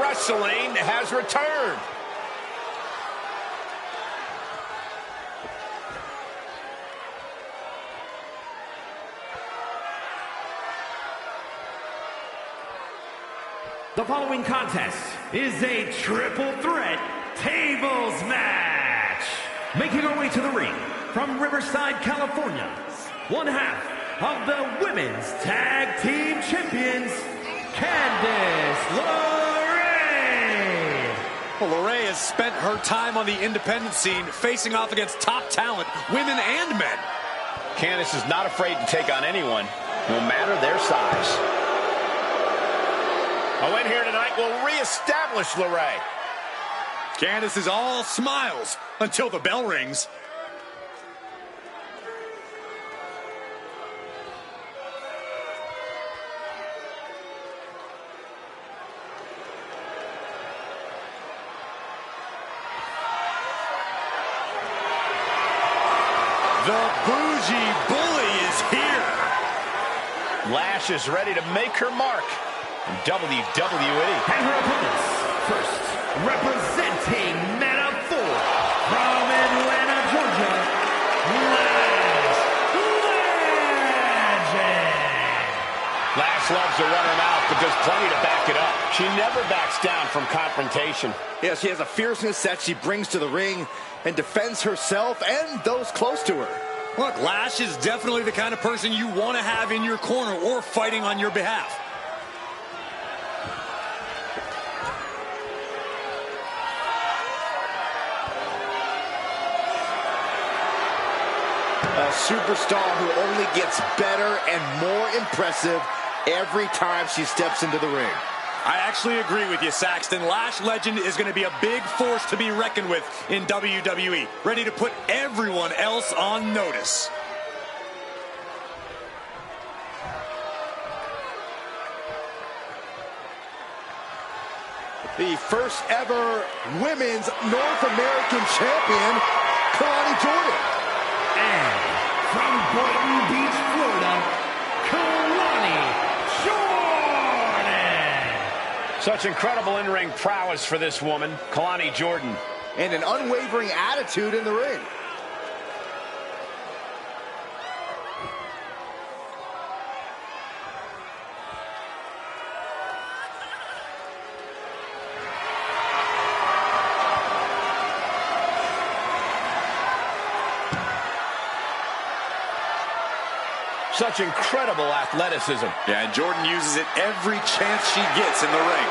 wrestling has returned. The following contest is a triple threat tables match. Making her way to the ring from Riverside, California, one half of the Women's Tag Team Champions, Candice LeRae. Well, LeRae has spent her time on the independent scene facing off against top talent, women and men. Candice is not afraid to take on anyone, no matter their size. A win here tonight will reestablish LeRae. Candice is all smiles until the bell rings. The bougie bully is here. Lash is ready to make her mark in WWE. And her opponents, first, representing Megaverse from Atlanta, Georgia, Lash loves to run her mouth, but does plenty to back it up. She never backs down from confrontation. Yeah, she has a fierceness that she brings to the ring and defends herself and those close to her. Look, Lash is definitely the kind of person you want to have in your corner or fighting on your behalf. A superstar who only gets better and more impressive every time she steps into the ring. I actually agree with you, Saxton. Lash Legend is going to be a big force to be reckoned with in WWE, ready to put everyone else on notice. The first ever Women's North American Champion, Kalani Jordan. And from Boynton Beach, Florida, Kalani Jordan. Such incredible in-ring prowess for this woman, Kalani Jordan. And an unwavering attitude in the ring. Such incredible athleticism. Yeah, and Jordan uses it every chance she gets in the ring.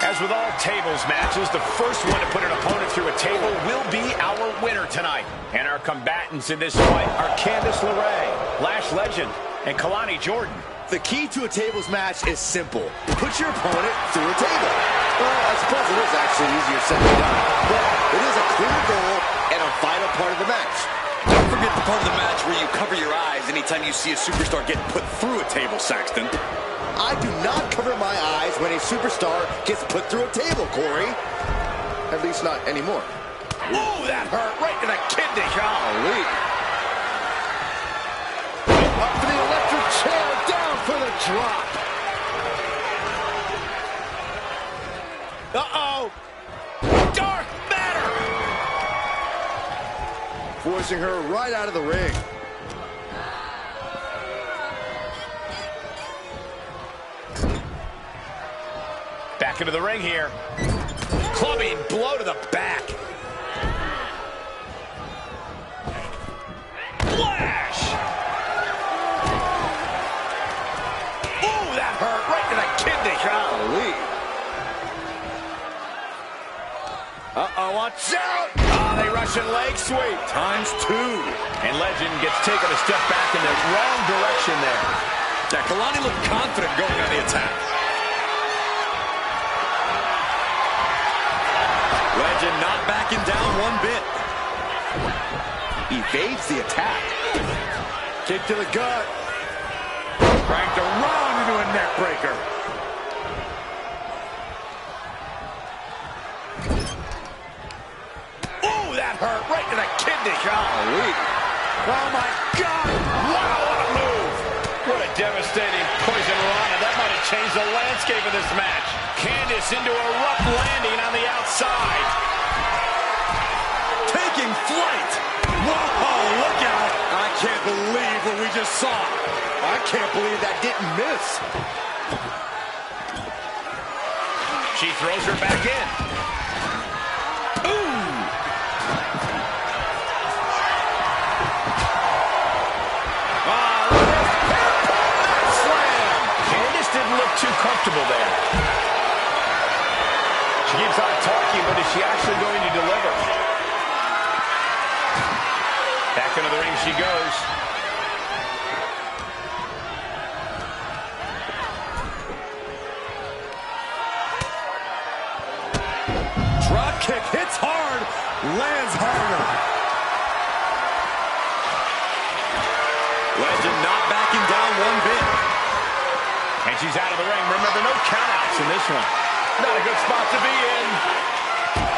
As with all tables matches, the first one to put an opponent through a table will be our winner tonight. And our combatants in this fight are Candice LeRae, Lash Legend, and Kalani Jordan. The key to a tables match is simple. Put your opponent through a table. Well, I suppose it is actually easier said than done. But it is a clear goal and a vital part of the match. Don't forget the part of the match where you cover your eyes anytime you see a superstar get put through a table, Saxton. I do not cover my eyes when a superstar gets put through a table, Corey. At least not anymore. Ooh, that hurt right to the kidney. Golly. Up for the electric chair, down for the drop. Uh-oh. Dark matter. Forcing her right out of the ring. Back into the ring here. Clubbing blow to the back. Flash! Ooh, that hurt right to the kidney. Golly. Uh-oh, watch out! Oh, they Russian leg sweep. ×2. And Legend gets taken a step back in the wrong direction there. Yeah, Kalani looked confident going on the attack. Legend Legend not backing down one bit. Evades the attack. Kick to the gut. Cranked around into a neck breaker. Ooh, that hurt right to the kidney. Golly. Oh my God! Wow, what a move. What a devastating poison rana. That might have changed the landscape of this match. Candice into a rough landing on the outside. Taking flight. Whoa, look out. I can't believe what we just saw. I can't believe that didn't miss. She throws her back in. Ooh. Slam. Candice didn't look too comfortable there. She keeps on talking, but is she actually going to deliver? Back into the ring she goes. Drop kick hits hard, lands harder. Legend not backing down one bit. And she's out of the ring. Remember, no countouts in this one. Not a good spot to be in.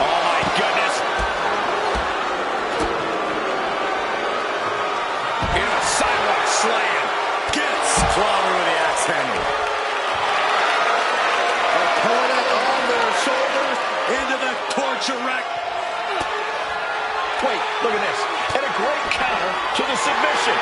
Oh, my goodness. In a sidewalk slam. Gets clobbered with the axe handle. Opponent on their shoulders. Into the torture rack. Wait, look at this. And a great counter to the submission.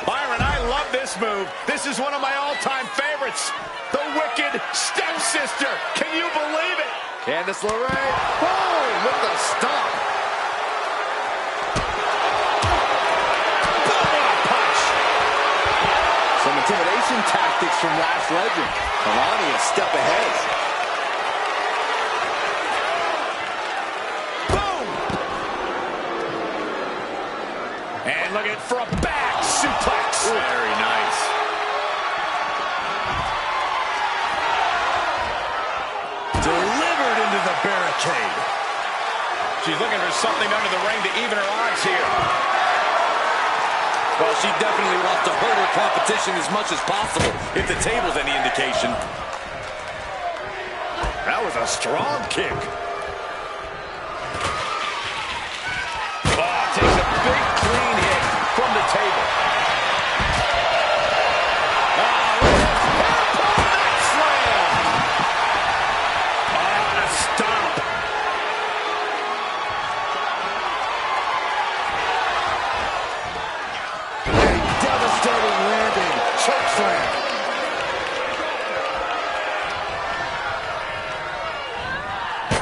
Byron, I love this move. This is one of my all-time favorites. The Wicked Stepsister. Can you believe it? Candice LeRae. Boom! With the stomp. Boom, what a punch. Some intimidation tactics from Lash Legend. Kalani a step ahead. Boom! And look at for a back suplex. Very nice. Delivered into the barricade. She's looking for something under the ring to even her odds here. Well, she definitely wants to hurt her competition as much as possible, if the table's any indication. That was a strong kick. Oh, takes a big clean hit from the table. Slam. Oh, and a stomp. Devastating landing. Choke slam.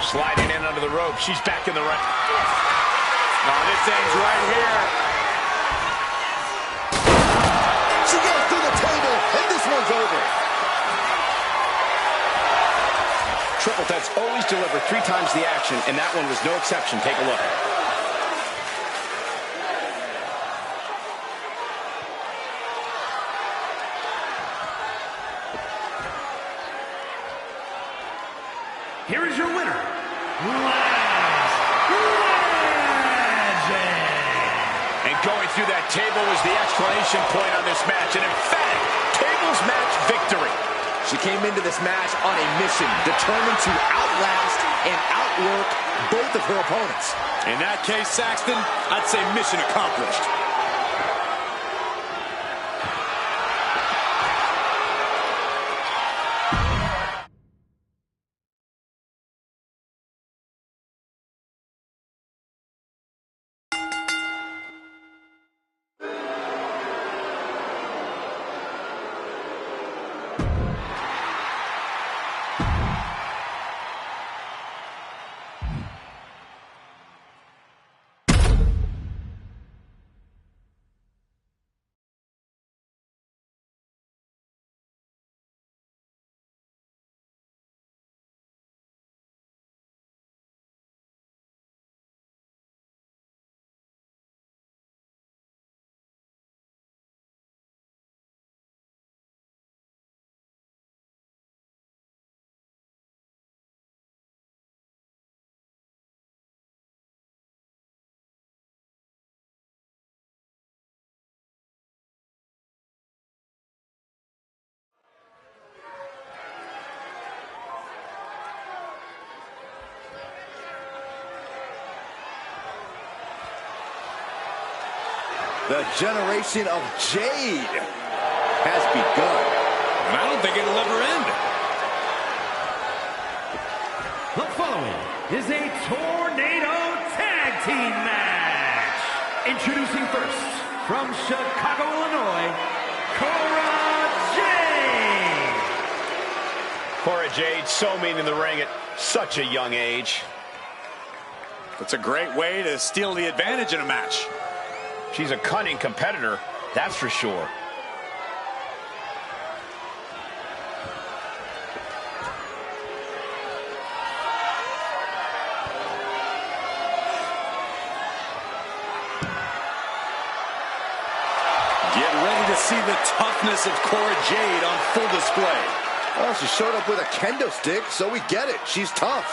Sliding in under the rope. She's back in the ring. Oh, this ends right here. She goes through the table, and this one's over. Triple Threats always deliver 3 times the action, and that one was no exception. Take a look. Here is your winner, Lash Legend. And going through that table was the exclamation point on this match. An emphatic tables match victory. She came into this match on a mission, determined to outlast and outwork both of her opponents. In that case, Saxton, I'd say mission accomplished. The generation of Jade has begun. And I don't think it'll ever end. The following is a tornado tag team match. Introducing first, from Chicago, Illinois, Cora Jade. Cora Jade, so mean in the ring at such a young age. That's a great way to steal the advantage in a match. She's a cunning competitor, that's for sure. Get ready to see the toughness of Cora Jade on full display. Well, she showed up with a kendo stick, so we get it. She's tough.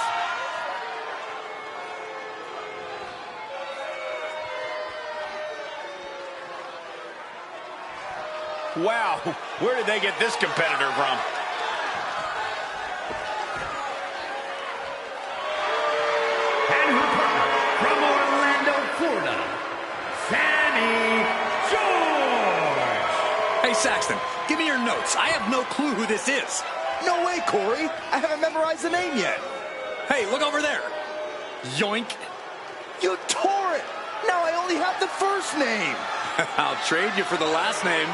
Wow, where did they get this competitor from? And her partner, from Orlando, Florida, Sammy George. Hey, Saxton, give me your notes. I have no clue who this is. No way, Corey. I haven't memorized the name yet. Hey, look over there. Yoink. You tore it. Now I only have the first name. I'll trade you for the last name.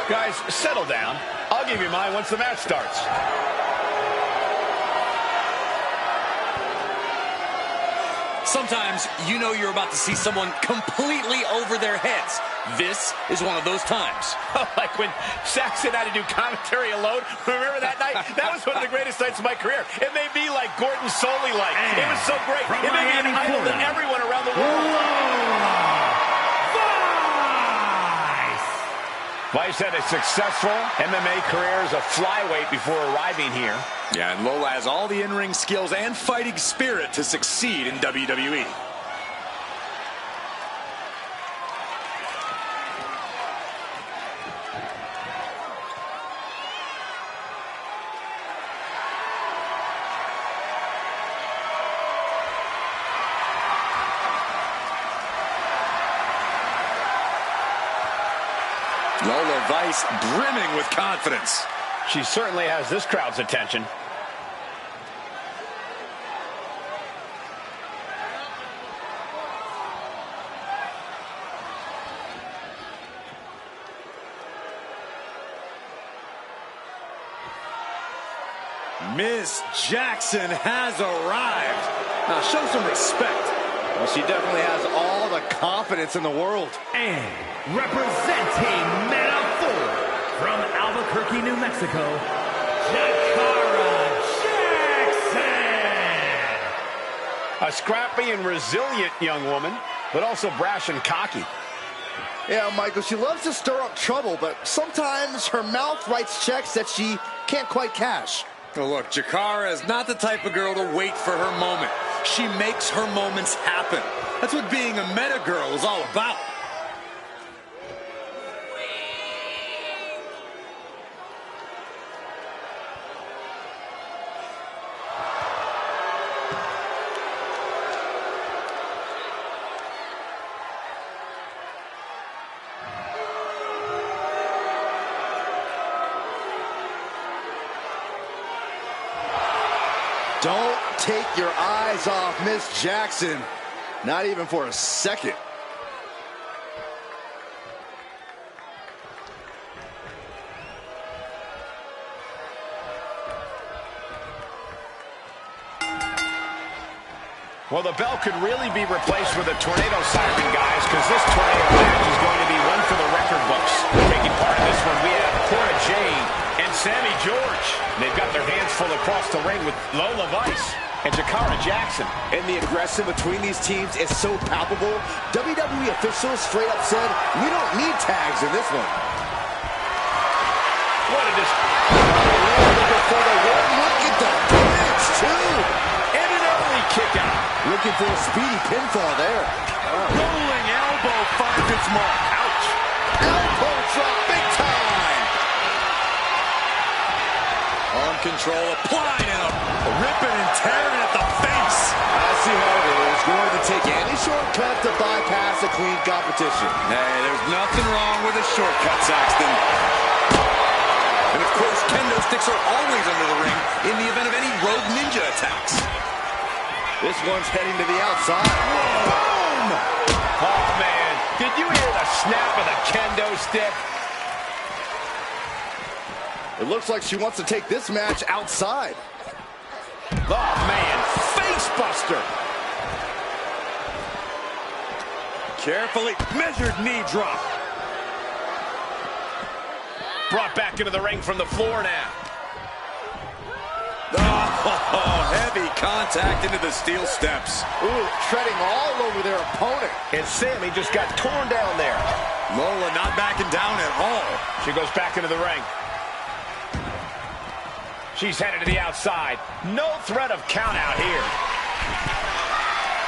Guys, settle down. I'll give you mine once the match starts. Sometimes you know you're about to see someone completely over their heads. This is one of those times. Like when Saxon had to do commentary alone. Remember that night? That was one of the greatest nights of my career. It made me like Gordon Soley-like. It was so great. It made me an idol to everyone around the world. Vice had a successful MMA career as a flyweight before arriving here. Yeah, and Lola has all the in-ring skills and fighting spirit to succeed in WWE. Lola Vice brimming with confidence. She certainly has this crowd's attention. Miss Jackson has arrived. Now show some respect. Well, she definitely has all the confidence in the world. And representing Megaverse from Albuquerque, New Mexico, Cora Jackson. A scrappy and resilient young woman, but also brash and cocky. Yeah, Michael, she loves to stir up trouble, but sometimes her mouth writes checks that she can't quite cash. Oh, look, Jakara is not the type of girl to wait for her moment. She makes her moments happen. That's what being a meta girl is all about. Don't take your eyes off Miss Jackson. Not even for a second. Well, the bell could really be replaced with a tornado siren, guys, because this tornado match is going to be one for the record books. Taking part in this one, we have Cora Jade and Sammy George. They've got their hands full across the ring with Lola Vice and Cora Jackson. And the aggression between these teams is so palpable. WWE officials straight up said, we don't need tags in this one. What a Looking for the one. Look at the bridge, too. and an early kick out. Looking for a speedy pinfall there. Rolling elbow finds its mark. Ouch. Elbow drop, big time. Arm control applied and a ripping and tearing at the face. I see how it is. Going to take any shortcut to bypass to clean competition. Hey, there's nothing wrong with a shortcut, Saxton. And of course, kendo sticks are always under the ring in the event of any rogue ninja attacks. This one's heading to the outside. Boom! Oh, man. Did you hear the snap of the kendo stick? It looks like she wants to take this match outside. Oh, man. Face buster. Carefully measured knee drop. Brought back into the ring from the floor now. Oh, heavy contact into the steel steps. Ooh, treading all over their opponent. And Sammy just got torn down there. Lola not backing down at all. She goes back into the ring. She's headed to the outside. No threat of count out here.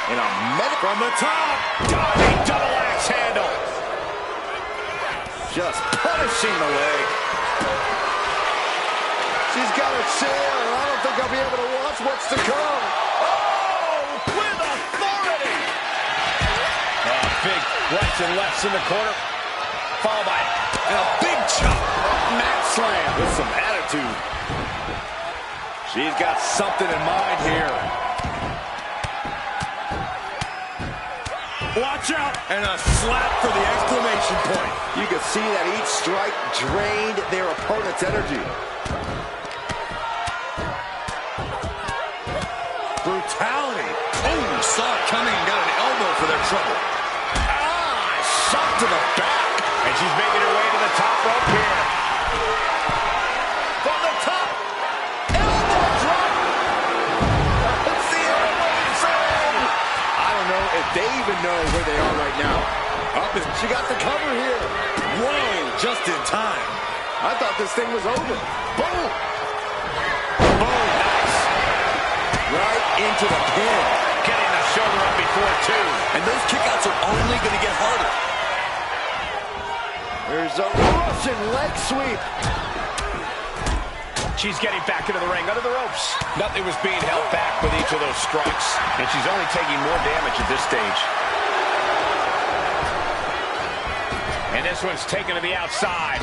In a minute. From the top. Diving double axe handle. Just punishing the leg. She's got a chair. I don't think I'll be able to watch what's to come. Oh, with authority. Big rights and lefts in the corner. Followed by And a big chop. mat slam. With some attitude. She's got something in mind here. Watch out. And a slap for the exclamation point. You can see that each strike drained their opponent's energy. Brutality. Oh, saw it coming and got an elbow for their trouble. Shot to the back. And she's making her way to the top rope here. From the top. Elbow drop. It's the elbow inside. I don't know if they even know where they are right now. Up and she got the cover here. Whoa, just in time. I thought this thing was over. Boom. Boom. Nice. Right into the pin. Getting the shoulder up before two. And those kickouts are only going to get harder. There's a Russian leg sweep. She's getting back into the ring, under the ropes. Nothing was being held back with each of those strikes. And she's only taking more damage at this stage. And this one's taken to the outside.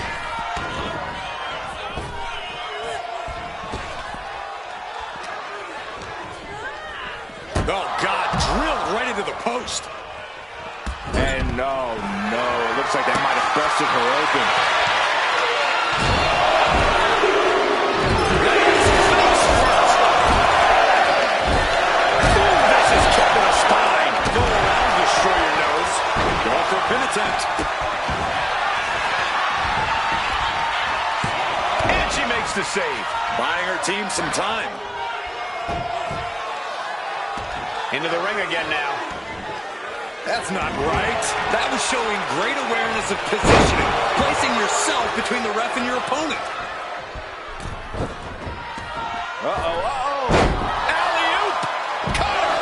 Oh, God, drilled right into the post. And no, it looks like that might have busted her open. This is kick to the spine. Go around, destroy your nose. Go for a pin attempt. And she makes the save. Buying her team some time. Into the ring again now. That's not right. That was showing great awareness of positioning, placing yourself between the ref and your opponent. Alley-oop. Cutter.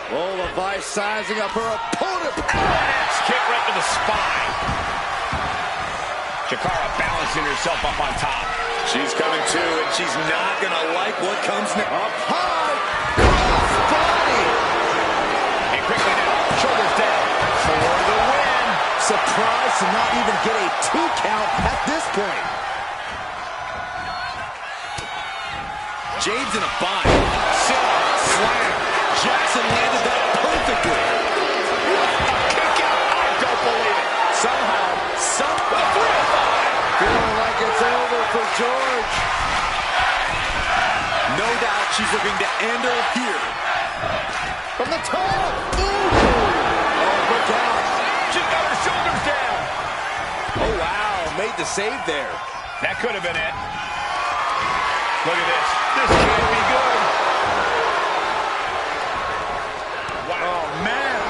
Lola Vice sizing up her opponent. Axe kick right to the spine. Chikara balancing herself up on top. She's coming too, and she's not going to like what comes next. Up high. Cross body. And quickly now, shoulders down for the win. Surprised to not even get a 2 count at this point. Jade's in a bind. Sit up, slam. Jackson landed that perfectly. Kick out. I don't believe it. Somehow, feeling like it's over for George. No doubt she's looking to end her here. From the top. Ooh. Oh, look out. She's got her shoulders down. Oh, wow. Made the save there. That could have been it. Look at this. This can't be good. Wow. Oh, man.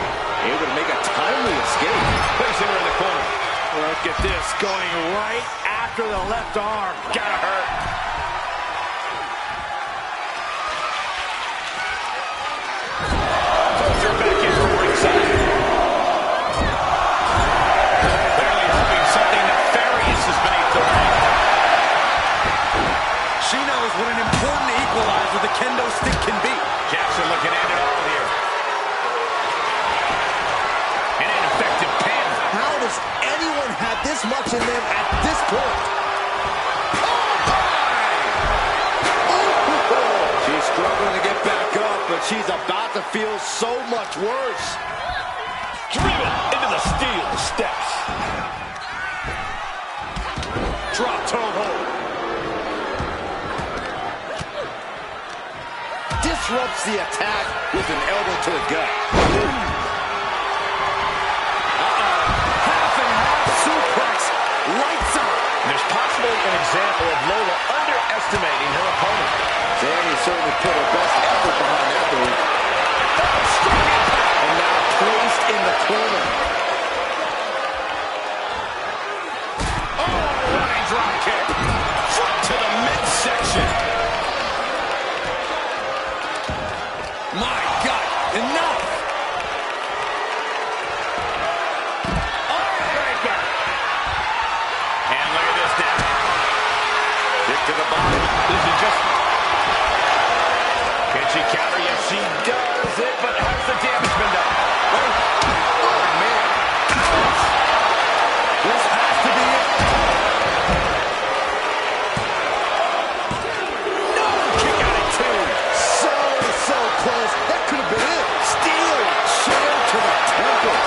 Able to make a timely escape. Placing her in the corner. Look at this, going right after the left arm. Gotta hurt. Throws her back in from ringside. Clearly hoping something nefarious is beneath the ring. She knows what an important equalizer the foot. She's struggling to get back up, but she's about to feel so much worse. Driven into the steel steps. Drop toe hold. Disrupts the attack with an elbow to the gut. Half and half suplex. Lights out. There's possibly an example of Lola underestimating her opponent. Danny certainly put her best effort behind that move. And now placed in the corner. Running drop kick. Foot to the midsection. My God, enough! Breaker. And look at this now. Kick to the body. This is just... Can she counter? Yes, she does it, but has the damage been done? Oh, man. Ouch. This has to be it. No! Kick out at two. So close. That could have been it. Steel chair to the temple.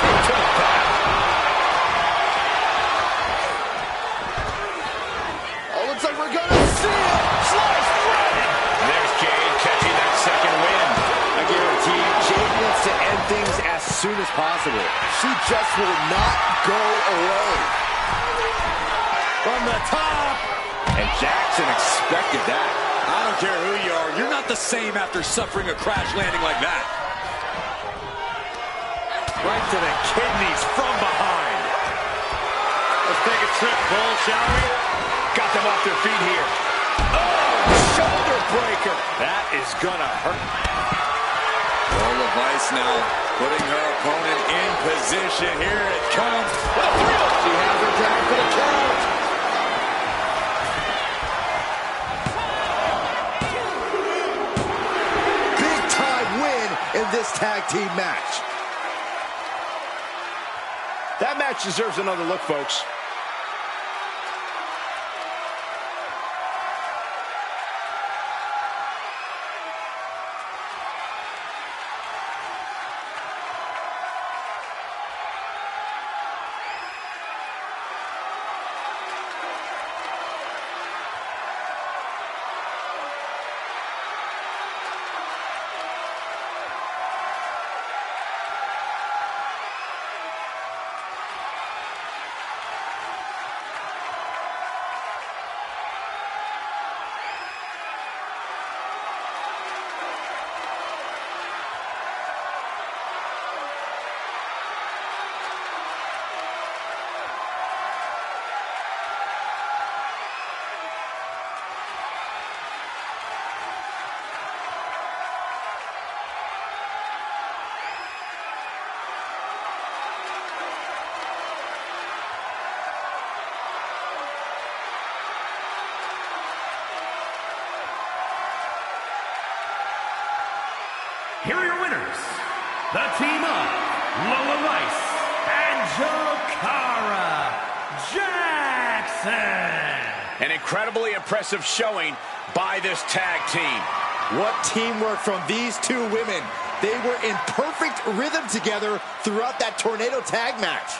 Kick to the back. Oh, looks like we're gonna see it. Slice threaded. There's Jade catching that second win. I guarantee Jade wants to end things as soon as possible. She just will not go away. From the top. And Jackson expected that. I don't care who you are, you're not the same after suffering a crash landing like that. Right to the kidneys from behind. Let's take a trip, Bull, shall we? Got them off their feet here. Oh, shoulder breaker. That is gonna hurt. Lola Vice now putting her opponent in position. Here it comes. What a thrill. She has her down for the count. Big time win in this tag team match. That match deserves another look, folks. Here are your winners, the team of Lola Vice and Jokara Jackson. An incredibly impressive showing by this tag team. What teamwork from these two women. They were in perfect rhythm together throughout that tornado tag match.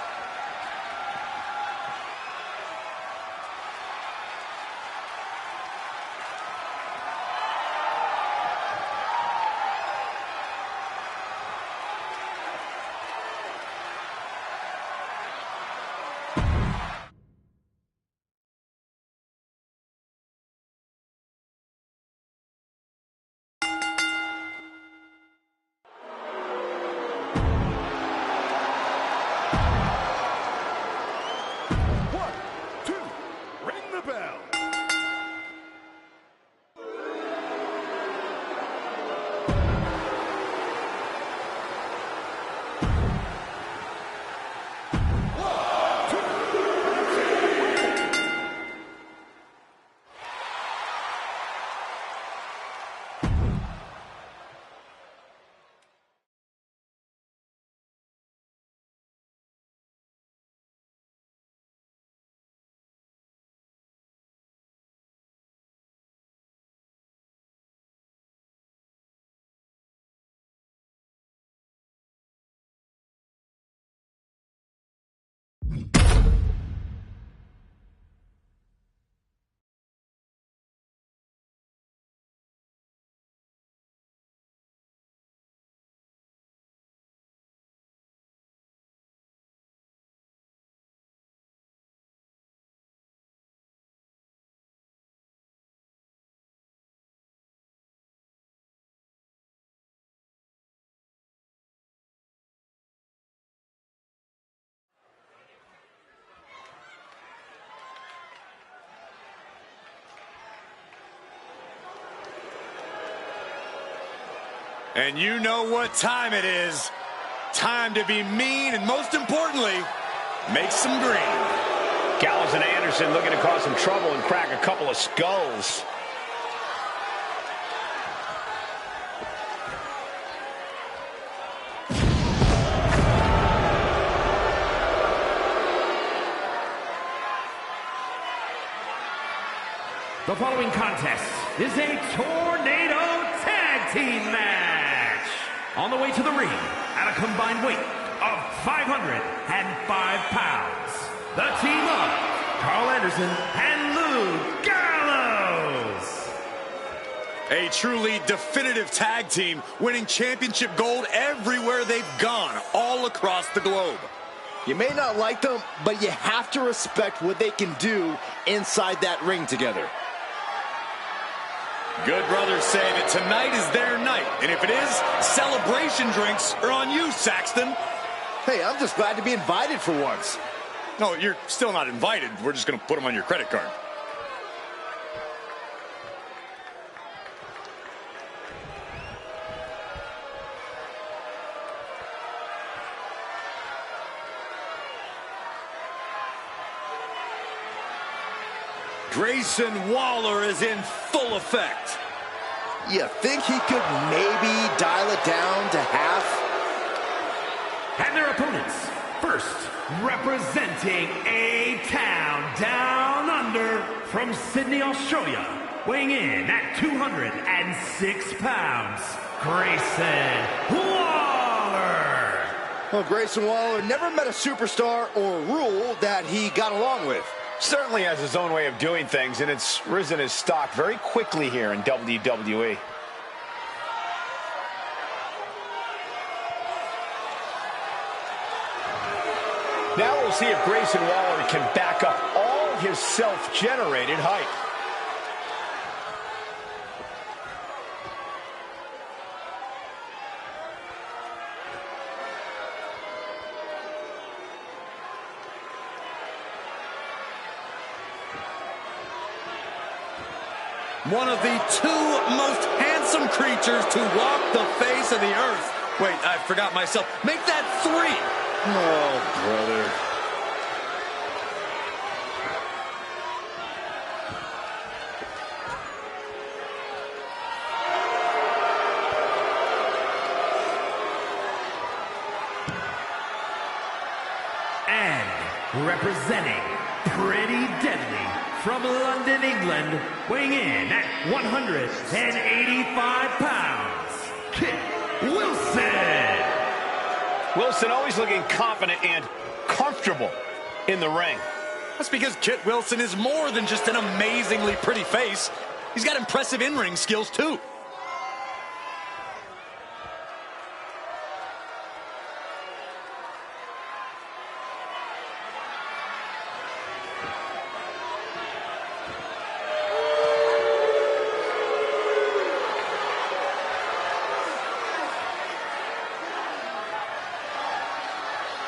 And you know what time it is. Time to be mean and, most importantly, make some green. Gallows and Anderson looking to cause some trouble and crack a couple of skulls. The following contest is a tornado tag team match. On the way to the ring, at a combined weight of 505 pounds, the team of Carl Anderson and Lou Gallows. A truly definitive tag team, winning championship gold everywhere they've gone, all across the globe. You may not like them, but you have to respect what they can do inside that ring together. Good brothers say that tonight is their night, and if it is, celebration drinks are on you, Saxton. Hey, I'm just glad to be invited for once. No, you're still not invited. We're just going to put them on your credit card. Grayson Waller is in full effect. You think he could maybe dial it down to half? And their opponents, first representing a town down under from Sydney, Australia, weighing in at 206 pounds, Grayson Waller. Well, Grayson Waller never met a superstar or rule that he got along with. Certainly has his own way of doing things, and it's risen his stock very quickly here in WWE. Now we'll see if Grayson Waller can back up all his self-generated hype. One of the two most handsome creatures to walk the face of the earth. Wait, I forgot myself. Make that 3. Oh, brother. And representing Pretty Deadly from London, England, weighing in at 185 pounds, Kit Wilson. Wilson always looking confident and comfortable in the ring. That's because Kit Wilson is more than just an amazingly pretty face. He's got impressive in-ring skills, too.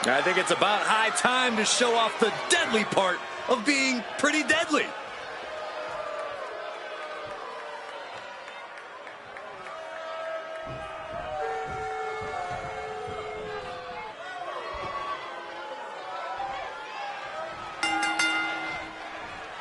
I think it's about high time to show off the deadly part of being pretty deadly.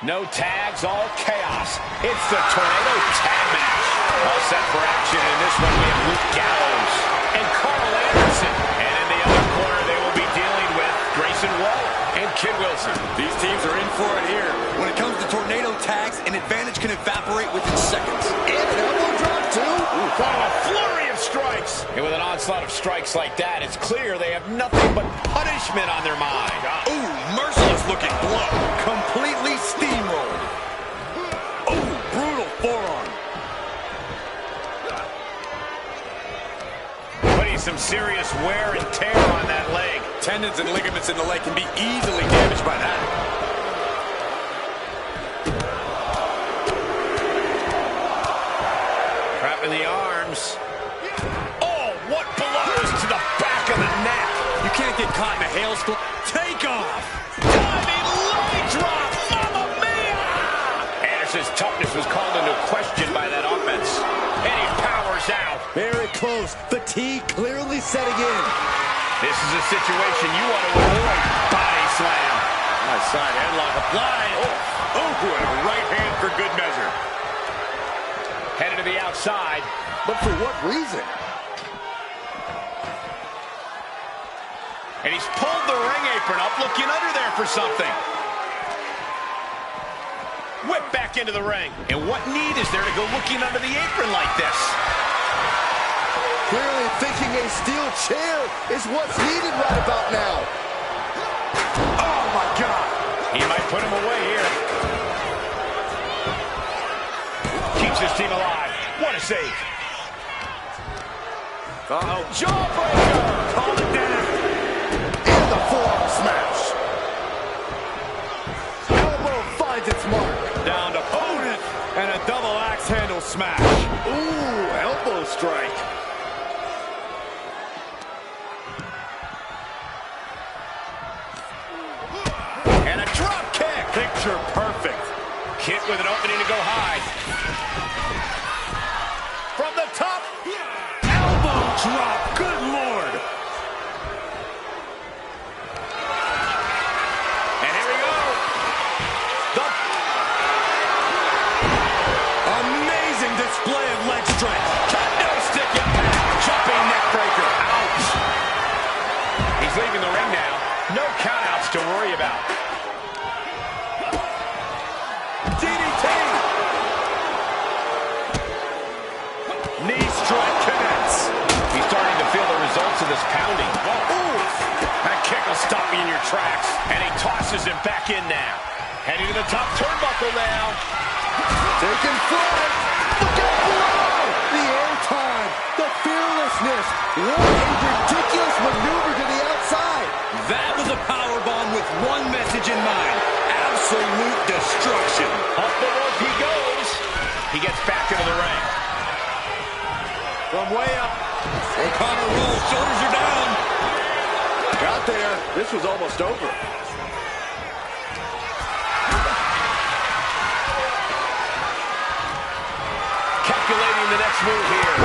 No tags, all chaos. It's the Tornado Tag Match. All set for action. In this one, we have Luke Gallows and Carl Anderson. And in the other corner, they will be dealing with Grayson Waller and Kit Wilson. These teams are in for it here. When it comes to tornado tags, an advantage can evaporate within seconds. And an elbow drop, too. Following a flurry of strikes. And with an onslaught of strikes like that, it's clear they have nothing but punishment on their mind. Ooh, merciless looking blow. Completely steamrolled. Ooh, brutal forearm. Putting some serious wear and tear on that leg. Tendons and ligaments in the leg can be easily damaged by that. Trapping the arms. Oh, what blows to the back of the neck. You can't get caught in a hailstorm. Take off. Diving leg drop. Mamma mia! Anderson's toughness was called into question by that offense. And he powers out. Here it close. Fatigue clearly setting in. This is a situation you want to avoid. Body slam. Nice side headlock applied. Oh, and a right hand for good measure. Headed to the outside. But for what reason? And he's pulled the ring apron up, looking under there for something. Whip back into the ring. And what need is there to go looking under the apron like this? Clearly thinking a steel chair is what's needed right about now. Oh, my God. He might put him away here. Keeps his team alive. What a save. Uh-oh. Jawbreaker. Call it down. And the forearm smash. Elbow finds its mark. Down to opponent. And a double axe handle smash. Ooh, elbow strike. And a drop kick. Picture perfect. Kit with an opening to go high. From the top. Elbow drop. Good Lord. And here we go. The Amazing display of leg strength. kendo stick impact. Jumping neck breaker. Ouch. He's leaving the ring now. No countouts to worry about. DDT. Knee strike connects. He's starting to feel the results of this pounding. Ooh. That kick will stop you in your tracks. And he tosses him back in now. Heading to the top turnbuckle now. Taking flight. Look out below. The airtime. The fearlessness. What a ridiculous maneuver to the outside. That was a powerbomb with one message in mind. Absolute destruction. Up the rope he goes. He gets back into the ring. From way up. O'Connor rolls. Shoulders are down. Got there. This was almost over. Calculating the next move here.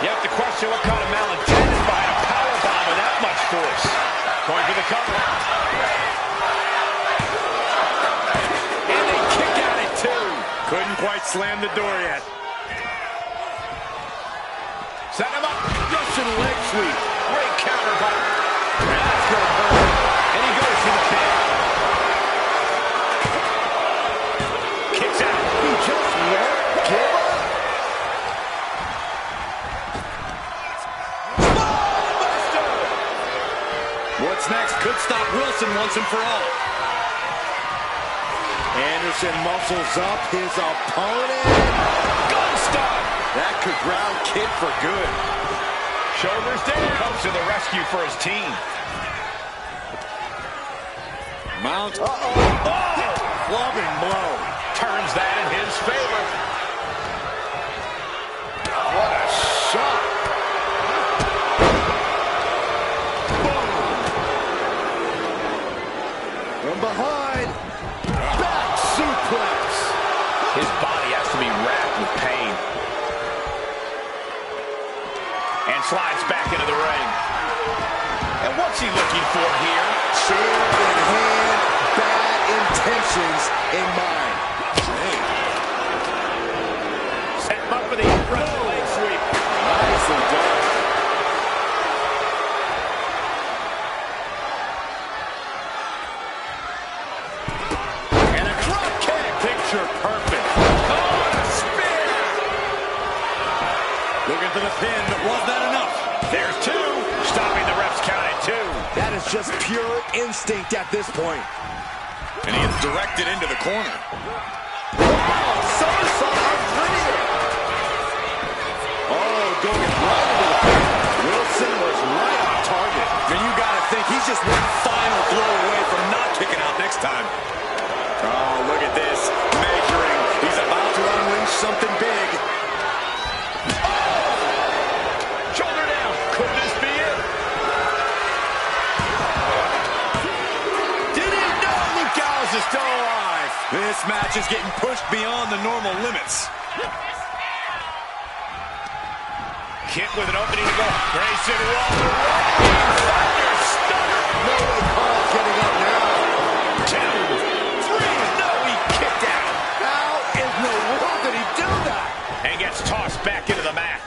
You have to question what kind of malintent is behind a powerbomb with that much force. Going for the cover. And they kick out at two. Couldn't quite slam the door yet. Set him up. Russian leg sweep. Great counter by. That's going to hurt. And he goes for the pin. Kicks out. He just won't give up. What's next could stop Wilson once and for all. Anderson muscles up his opponent. Gun stop. That could ground Kid for good. Shoulders down. Comes to the rescue for his team. Mount. Clubbing blow. Turns that in his favor. What a shot. From behind. Back suplex. His body has to be racked with pain. And slides back into the ring. And what's he looking for here? Chair in hand, bad intentions in mind. Set him up for the Russian leg sweep. Nicely done. And a drop kick. Picture perfect. Oh, and a spear. Looking for the pin, but was that enough? There's two. Stopping the ref's count at two. That is just pure instinct at this point. And he is directed into the corner. Wow, somersault up linear. Oh, going right into the pin. Wilson was right on target. And you gotta think he's just one final blow away from not kicking out next time. Oh, look at this. Measuring. He's about to unleash something big. Shoulder down. Could this be it? Did he know Luke Gallows is still alive? This match is getting pushed beyond the normal limits. Hit with an opening to go. Grayson Waller. Thunder stunner. No way Paul's getting up now. 2, 3. No, he kicked out. How in the world did he do that? And gets tossed back into the mat.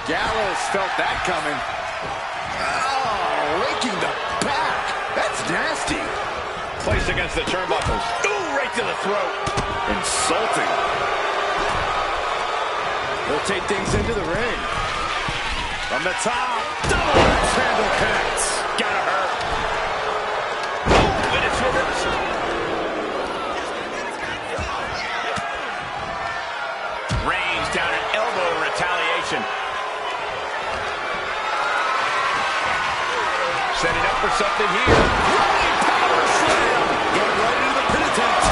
Gallows felt that coming. Oh, raking the back. That's nasty. Placed against the turnbuckles. Ooh, right to the throat. Insulting. They'll take things into the ring. From the top. Double axe handle connects. Gotta hurt. Oh, and it's reversed. Reigns down an elbow in retaliation. Setting up for something here. Running power slam. Going right into the pin attempt.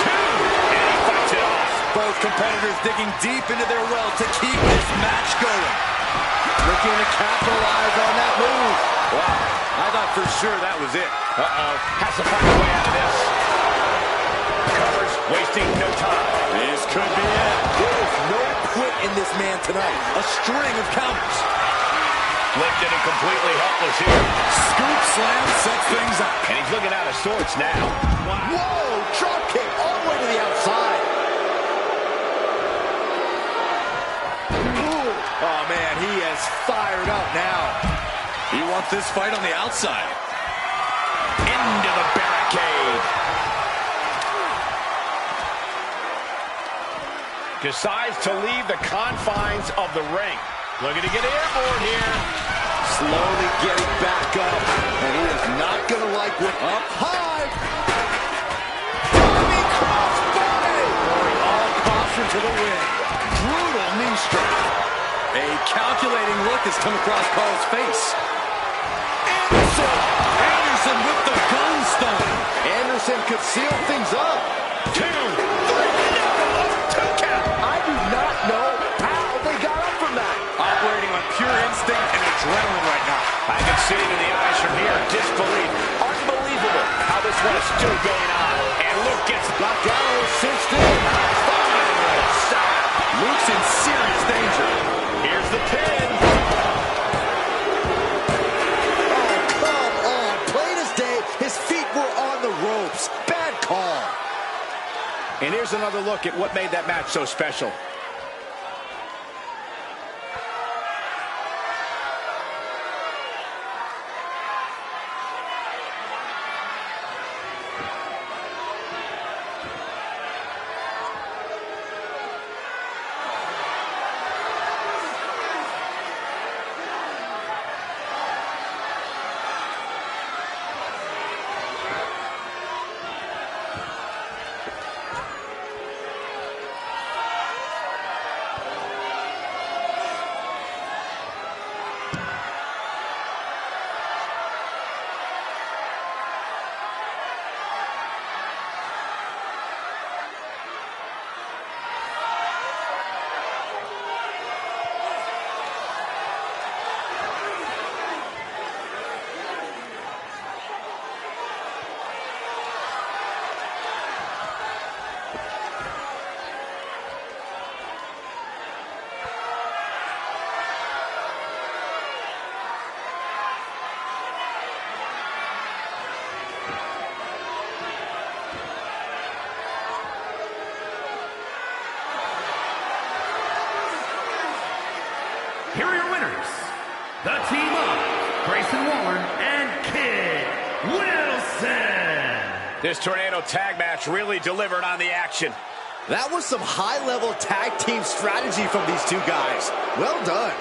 2. And he fights it off. Both competitors digging deep into their well to keep this match going. Looking to capitalize on that move. Wow, I thought for sure that was it. Uh-oh. Has to find a way out of this. Covers, wasting no time. This could be it. There is no quit in this man tonight. A string of counters. Lifted and completely helpless here. Scoop slam sets things up. And he's looking out of sorts now. Wow. Whoa, drop kick all the way to the outside. Ooh. Oh, man, he is fired up now. He wants this fight on the outside. Into the barricade. Decides to leave the confines of the ring. Looking to get airborne here. Slowly getting back up. And he is not going to like what up high. Diving crossbody. Throwing all caution to the wind. Brutal knee strike. A calculating look has come across Paul's face. Anderson with the gunstone. Anderson could seal things up. 2, 3, no, 2 count. I do not know how they got up from that. Operating on pure instinct and adrenaline right now. I can see it in the eyes from here. Disbelief. Unbelievable how this one is still going on. And Luke gets Got Gallows cinched in. Luke's in serious danger. Here's the pin. Oh, come on. Plain as day, his feet were on the ropes. Bad call. And here's another look at what made that match so special. Here are your winners, the team of Grayson Waller and Kid Wilson. This tornado tag match really delivered on the action. That was some high-level tag team strategy from these two guys. Well done.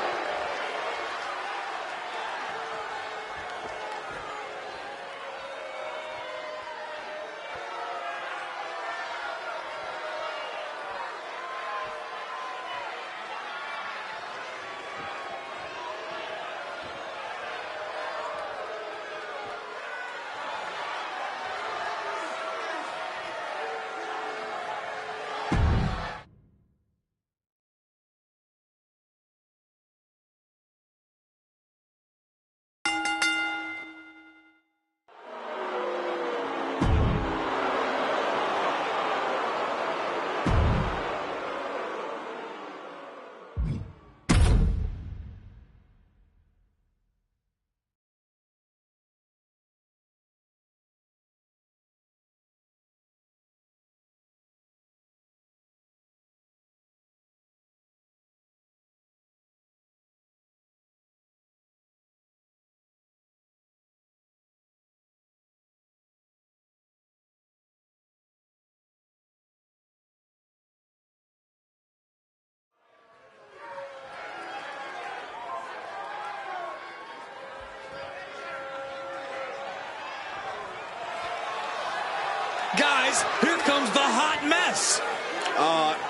guys. Here comes the hot mess.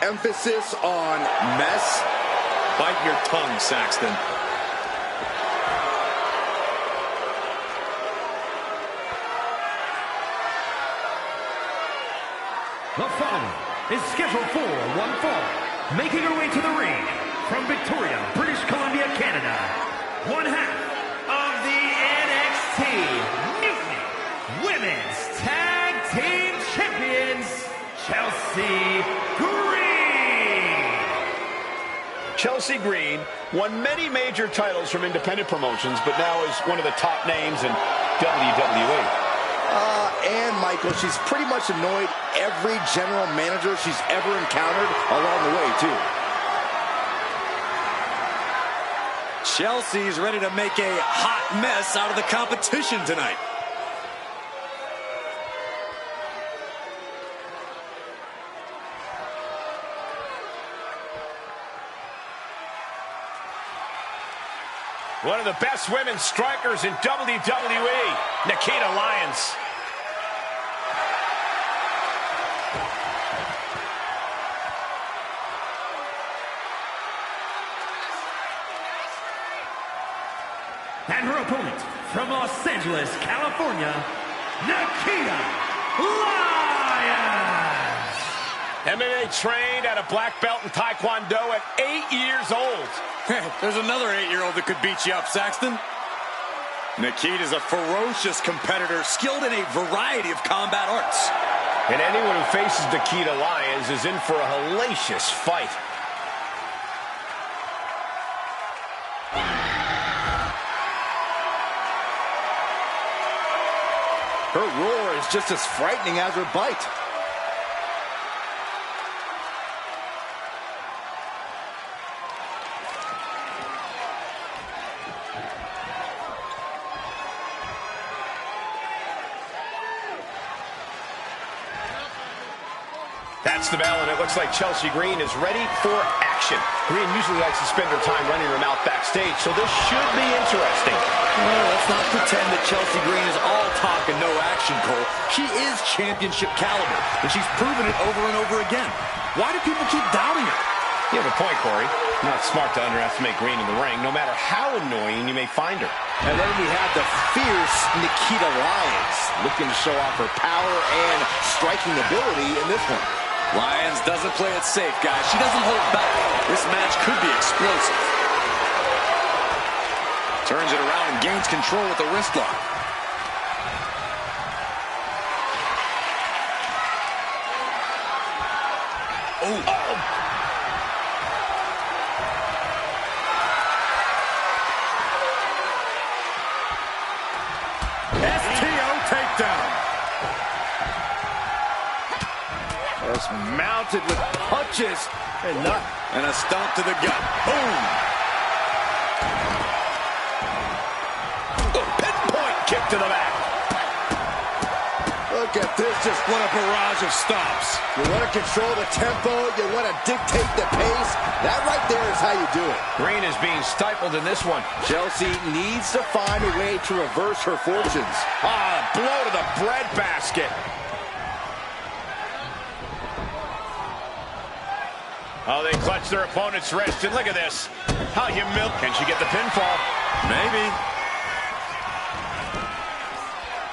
Emphasis on mess. Bite your tongue, Saxton. The following is scheduled for one fall. Making her way to the ring from Victoria, British Columbia, Canada. One half of the NXT Mutiny Women's Tag Team Champions, Chelsea Green. Chelsea Green won many major titles from independent promotions, but now is one of the top names in WWE. And Michael, she's pretty much annoyed every general manager she's ever encountered along the way, too. Chelsea's ready to make a hot mess out of the competition tonight. One of the best women strikers in WWE, Nikita Lyons. And her opponent from Los Angeles, California, Nikita Lyons. MMA trained at a black belt in Taekwondo at 8 years old. There's another 8-year-old that could beat you up, Saxton. Nikita's a ferocious competitor, skilled in a variety of combat arts. And anyone who faces Nikita Lyons is in for a hellacious fight. Her roar is just as frightening as her bite. That's the bell, and it looks like Chelsea Green is ready for action. Green usually likes to spend her time running her mouth backstage, so this should be interesting. Well, let's not pretend that Chelsea Green is all talk and no action, Cole. She is championship caliber, and she's proven it over and over again. Why do people keep doubting her? You have a point, Corey. Not smart to underestimate Green in the ring, no matter how annoying you may find her. And then we have the fierce Nikita Lyons, looking to show off her power and striking ability in this one. Lyons doesn't play it safe, guys. She doesn't hold back. This match could be explosive. Turns it around and gains control with the wrist lock. Oh. STO takedown. Just mounted with punches And a stomp to the gut. Boom. Pinpoint kick to the back. Look at this, just What a barrage of stomps. you want to control the tempo, you want to dictate the pace. That right there is how you do it. Green is being stifled in this one. Chelsea needs to find a way to reverse her fortunes. Blow to the breadbasket. Oh, they clutch their opponent's wrist, and look at this. How humiliating. Can she get the pinfall? Maybe.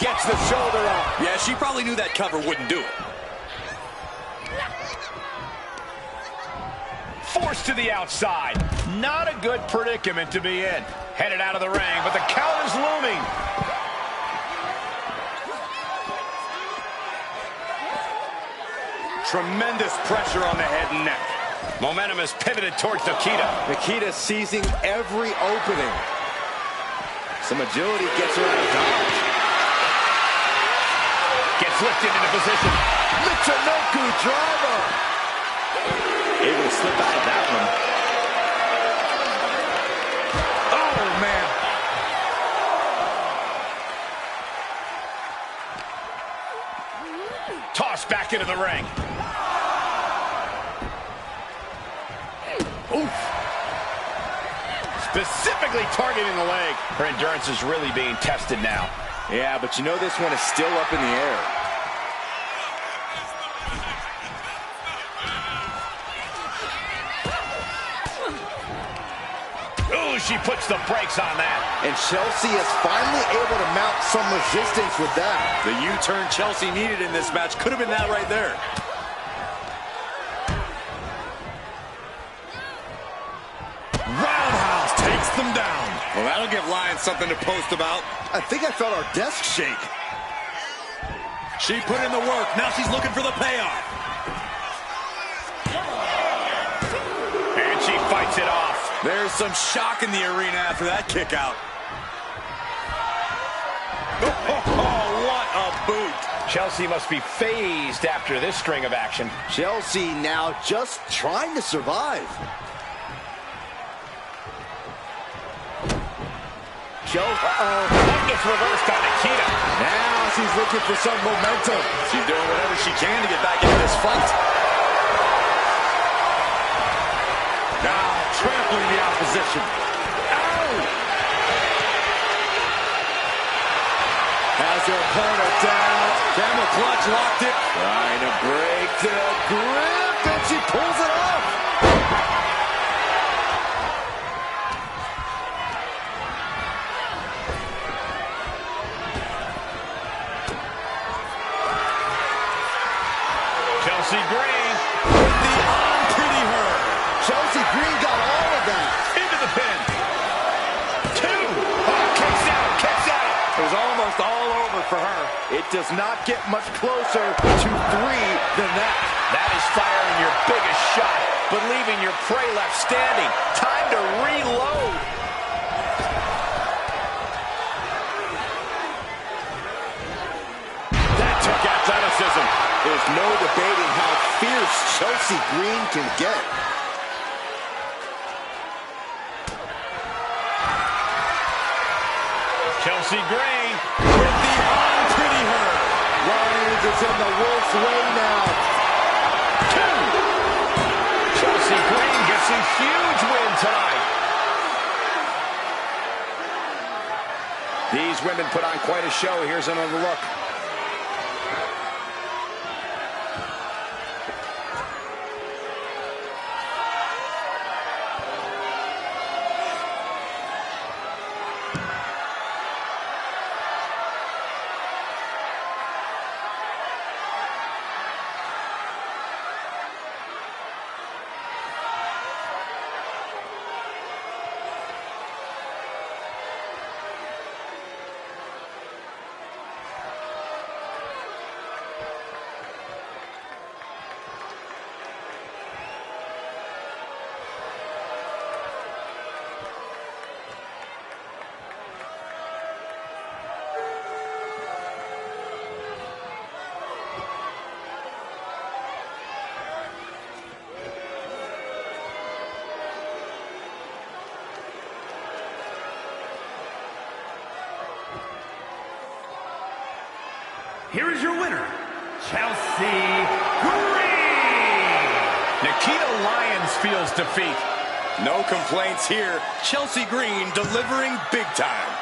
Gets the shoulder up. Yeah, she probably knew that cover wouldn't do it. Forced to the outside. Not a good predicament to be in. Headed out of the ring, but the count is looming. Tremendous pressure on the head and neck. Momentum is pivoted towards Nikita. Nikita seizing every opening. Some agility gets her out of dodge. Gets lifted into position. Michinoku driver. Able to slip out of that one. Oh, man. Tossed back into the ring. Oof. Specifically targeting the leg. Her endurance is really being tested now. Yeah, but you know this one is still up in the air. she puts the brakes on that. And Chelsea is finally able to mount some resistance with that. The U-turn Chelsea needed in this match could have been that right there. Roundhouse takes them down. Well, that'll give Lyons something to post about. I think I felt our desk shake. She put in the work. Now she's looking for the payoff. And she fights it off. There's some shock in the arena after that kick out. Oh, what a boot. Chelsea must be phased after this string of action. Chelsea now just trying to survive. That gets reversed on Nikita. Now she's looking for some momentum. She's doing whatever she can to get back into this fight. Now trampling the opposition. Ow! Has her opponent down. Camel clutch locked it. Trying to break the grip, and she pulls it off. Chelsea Green with the unpretty her. Chelsea Green got all of that. into the pin. 2. Oh, kicks out, kicks out. It was almost all over for her. It does not get much closer to 3 than that. That is firing your biggest shot, but leaving your prey left standing. Time to reload. That took athleticism. There's no debating how fierce Chelsea Green can get. Chelsea Green with the unpretty her. Lyons is in the wolf's way now. 2. Chelsea Green gets a huge win tonight. These women put on quite a show. Here's another look. Here is your winner, Chelsea Green. Nikita Lyons feels defeat. No complaints here. Chelsea Green delivering big time.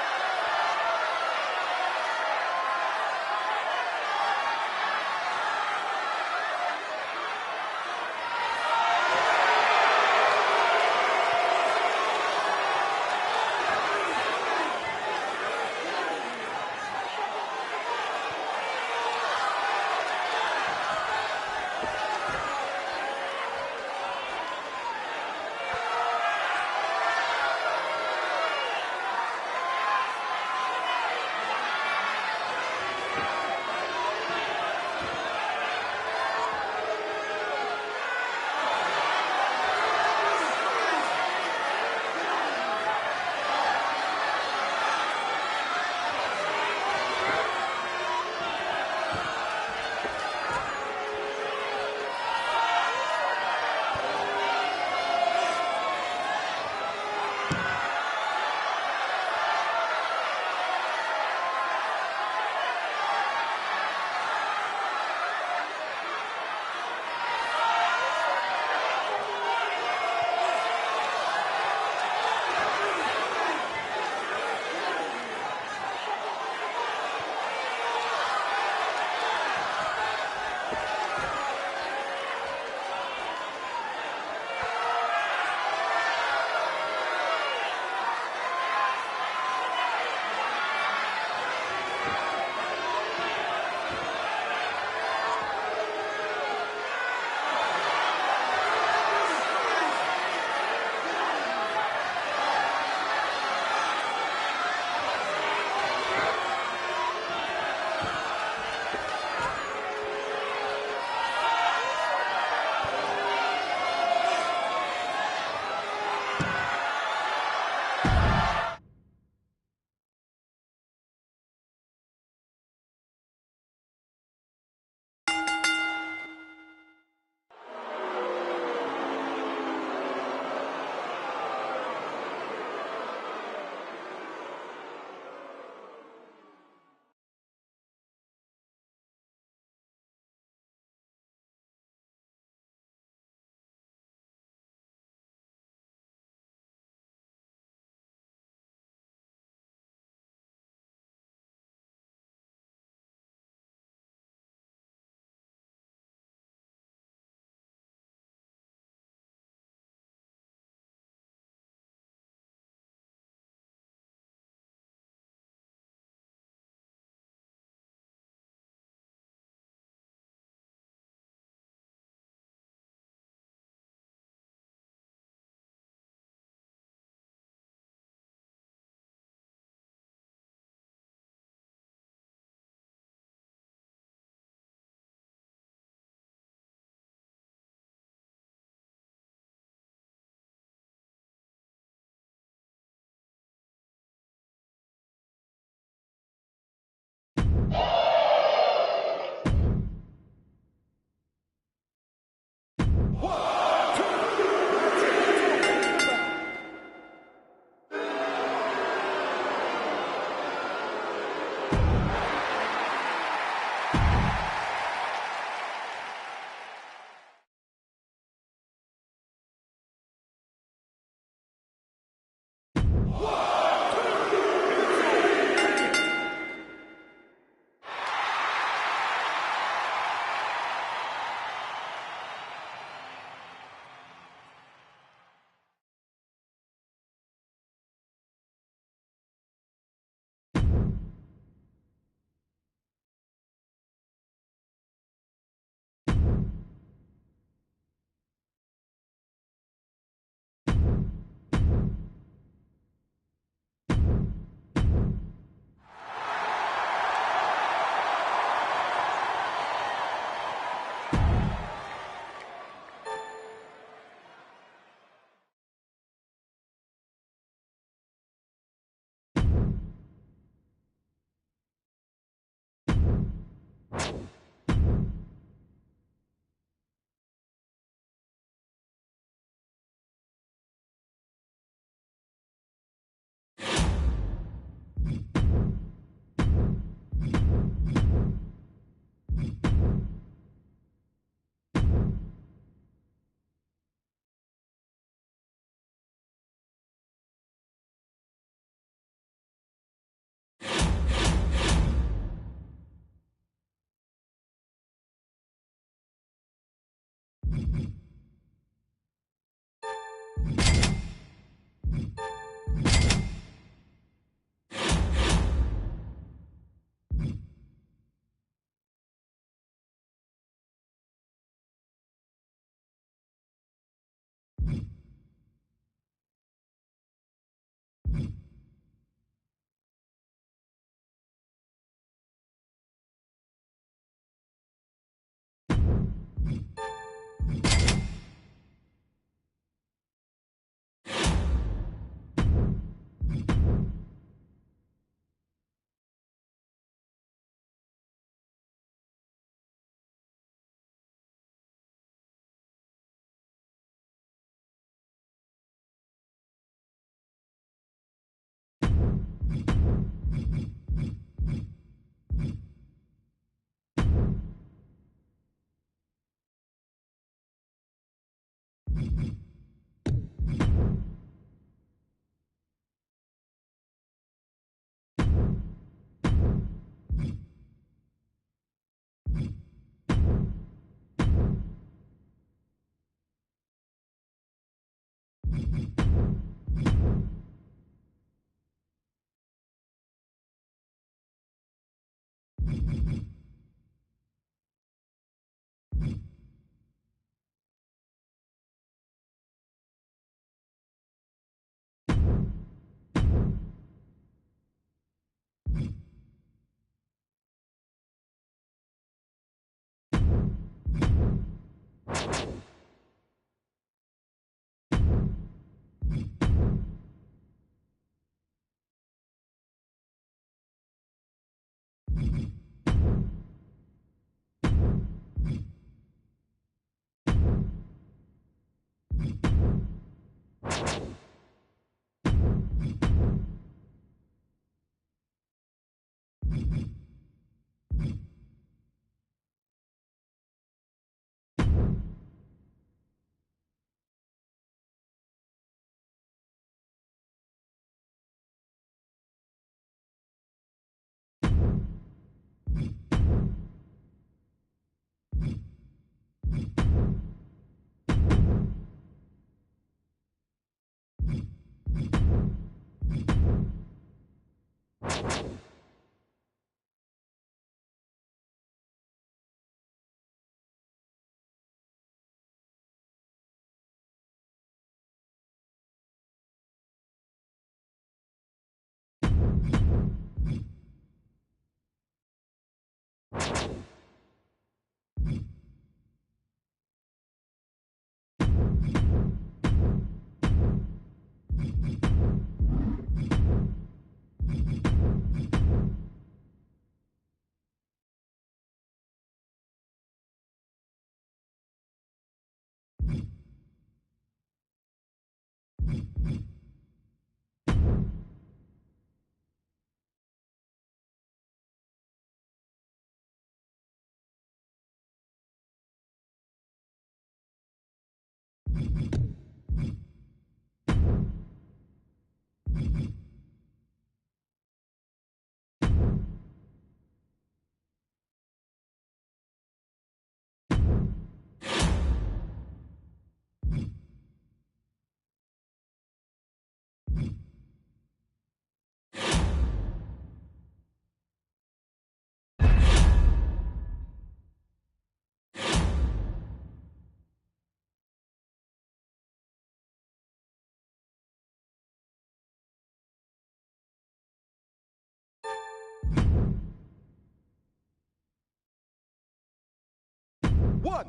1,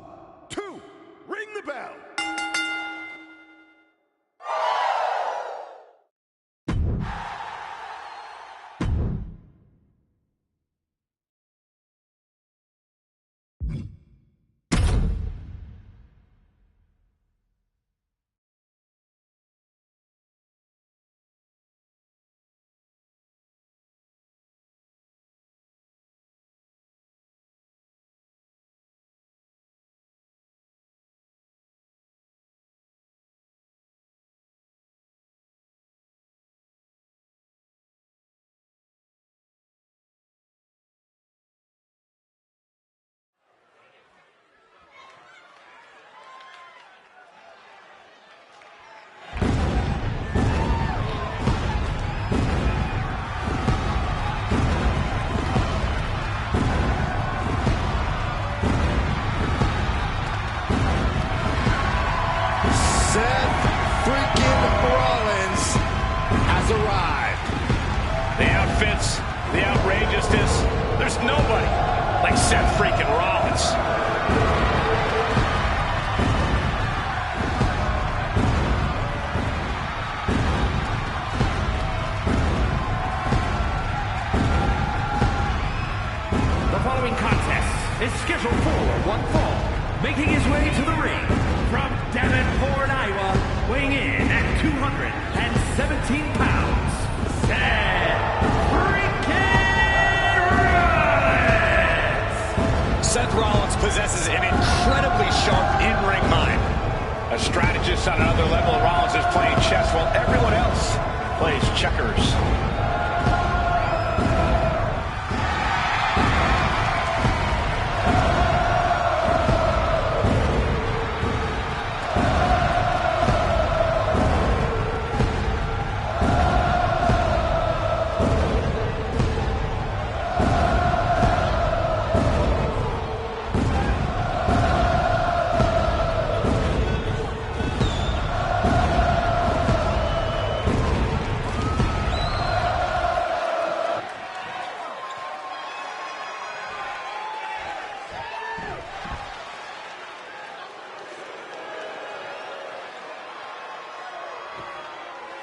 2, ring the bell. has arrived. The outfits, the outrageousness. There's nobody like Seth freaking Rollins. The following contest is scheduled for one fall. Making his way to the ring from Davenport, Iowa, weighing in at 217 pounds, Seth freaking Rollins! Seth Rollins possesses an incredibly sharp in-ring mind. A strategist on another level. Rollins is playing chess while everyone else plays checkers.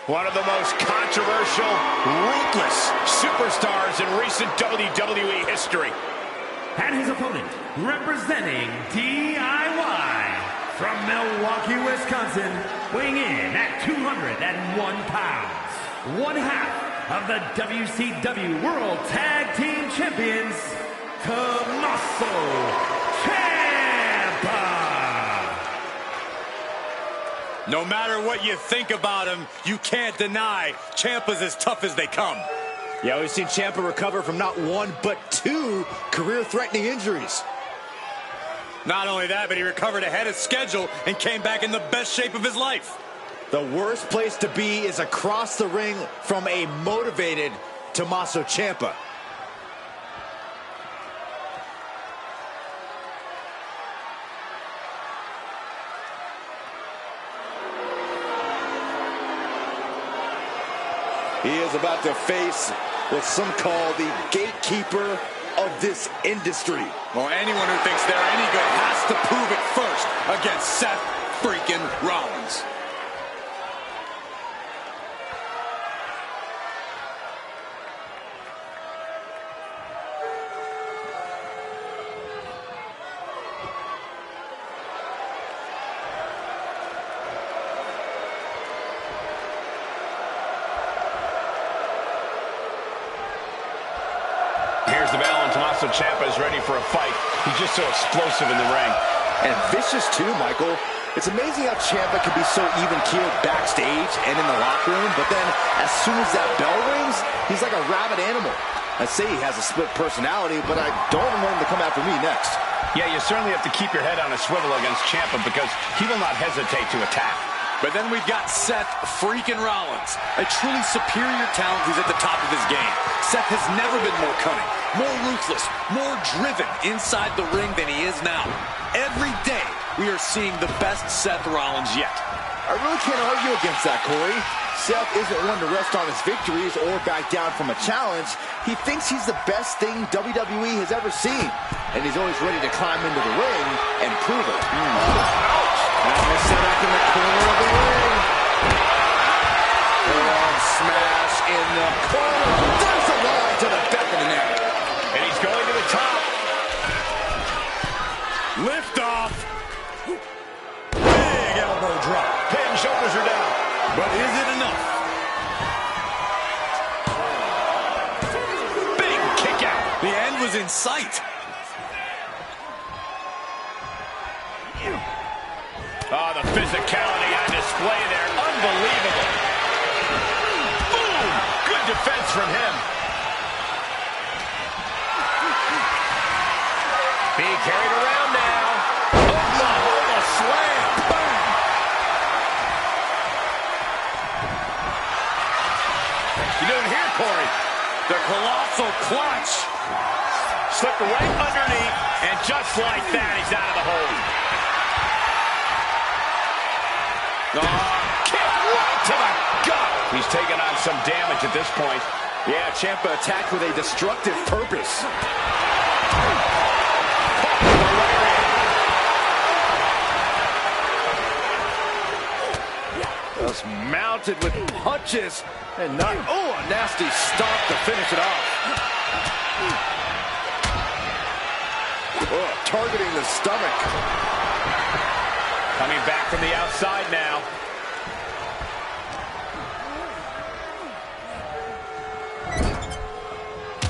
One of the most controversial, ruthless superstars in recent WWE history. And his opponent, representing DIY from Milwaukee, Wisconsin, weighing in at 201 pounds. One half of the WCW World Tag Team Champions, Tommaso Ciampa. No matter what you think about him, you can't deny Ciampa's as tough as they come. Yeah, we've seen Ciampa recover from not one, but two career-threatening injuries. Not only that, but he recovered ahead of schedule and came back in the best shape of his life. The worst place to be is across the ring from a motivated Tommaso Ciampa. He is about to face what some call the gatekeeper of this industry. Well, anyone who thinks they're any good has to prove it first against Seth freaking Rollins. Here's the bell, and Tommaso Ciampa is ready for a fight. He's just so explosive in the ring. And vicious too, Michael. It's amazing how Ciampa can be so even-keeled backstage and in the locker room, but then as soon as that bell rings, he's like a rabid animal. I say he has a split personality, but I don't want him to come after me next. Yeah, you certainly have to keep your head on a swivel against Ciampa because he will not hesitate to attack. But then we've got Seth freaking Rollins, a truly superior talent who's at the top of his game. Seth has never been more cunning, more ruthless, more driven inside the ring than he is now. Every day, we are seeing the best Seth Rollins yet. I really can't argue against that, Corey. Seth isn't one to rest on his victories or back down from a challenge. He thinks he's the best thing WWE has ever seen. And he's always ready to climb into the ring and prove it. Now he's set up in the corner of the ring. Long smash in the corner. There's a line to the back of the neck. And he's going to the top. Lift off. Big elbow drop. Head and shoulders are down. But is it enough? Big kick out. The end was in sight. Oh, the physicality on display there. Unbelievable. Boom! Good defense from him. Being carried around now. Oklahoma slam. Boom! You doing here, Corey? The colossal clutch. Slipped right underneath, and just like that, he's out of the hold. Kick right to the gut. He's taking on some damage at this point. Yeah, Ciampa attacked with a destructive purpose. Just mounted with punches and not, oh, a nasty stomp to finish it off. Oh, targeting the stomach. Coming back from the outside now.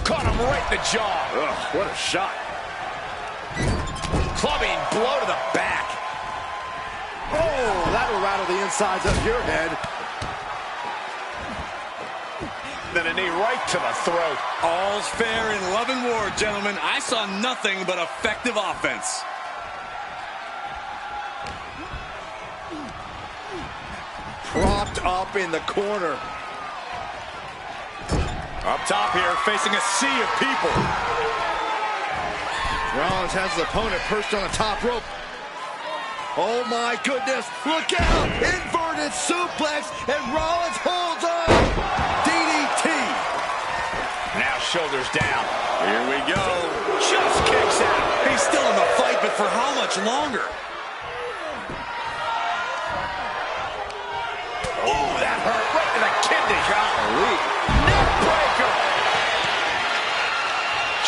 Caught him right in the jaw. Ugh, what a shot. Clubbing blow to the back. Oh, that'll rattle the insides of your head. Then a knee right to the throat. All's fair in love and war, gentlemen. I saw nothing but effective offense. Propped up in the corner. Up top here, facing a sea of people. Rollins has his opponent perched on the top rope. Oh my goodness, look out! Inverted suplex, and Rollins holds on! DDT! Now shoulders down. Here we go. Just kicks out. He's still in the fight, but for how much longer? Oh, that hurt right to the kidney. Golly. Neck breaker.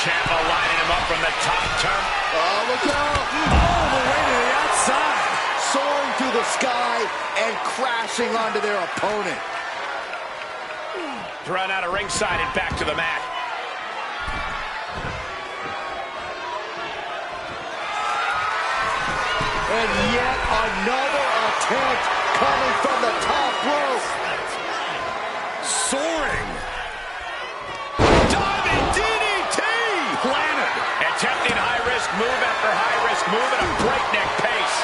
Ciampa lining him up from the top turn. Oh, look out! All the way to the outside. Soaring through the sky and crashing onto their opponent. Thrown out of ringside and back to the mat. And yet another attempt coming from the top rope. Soaring. Diving DDT. Planted. Attempting high-risk move after high-risk move at a breakneck pace.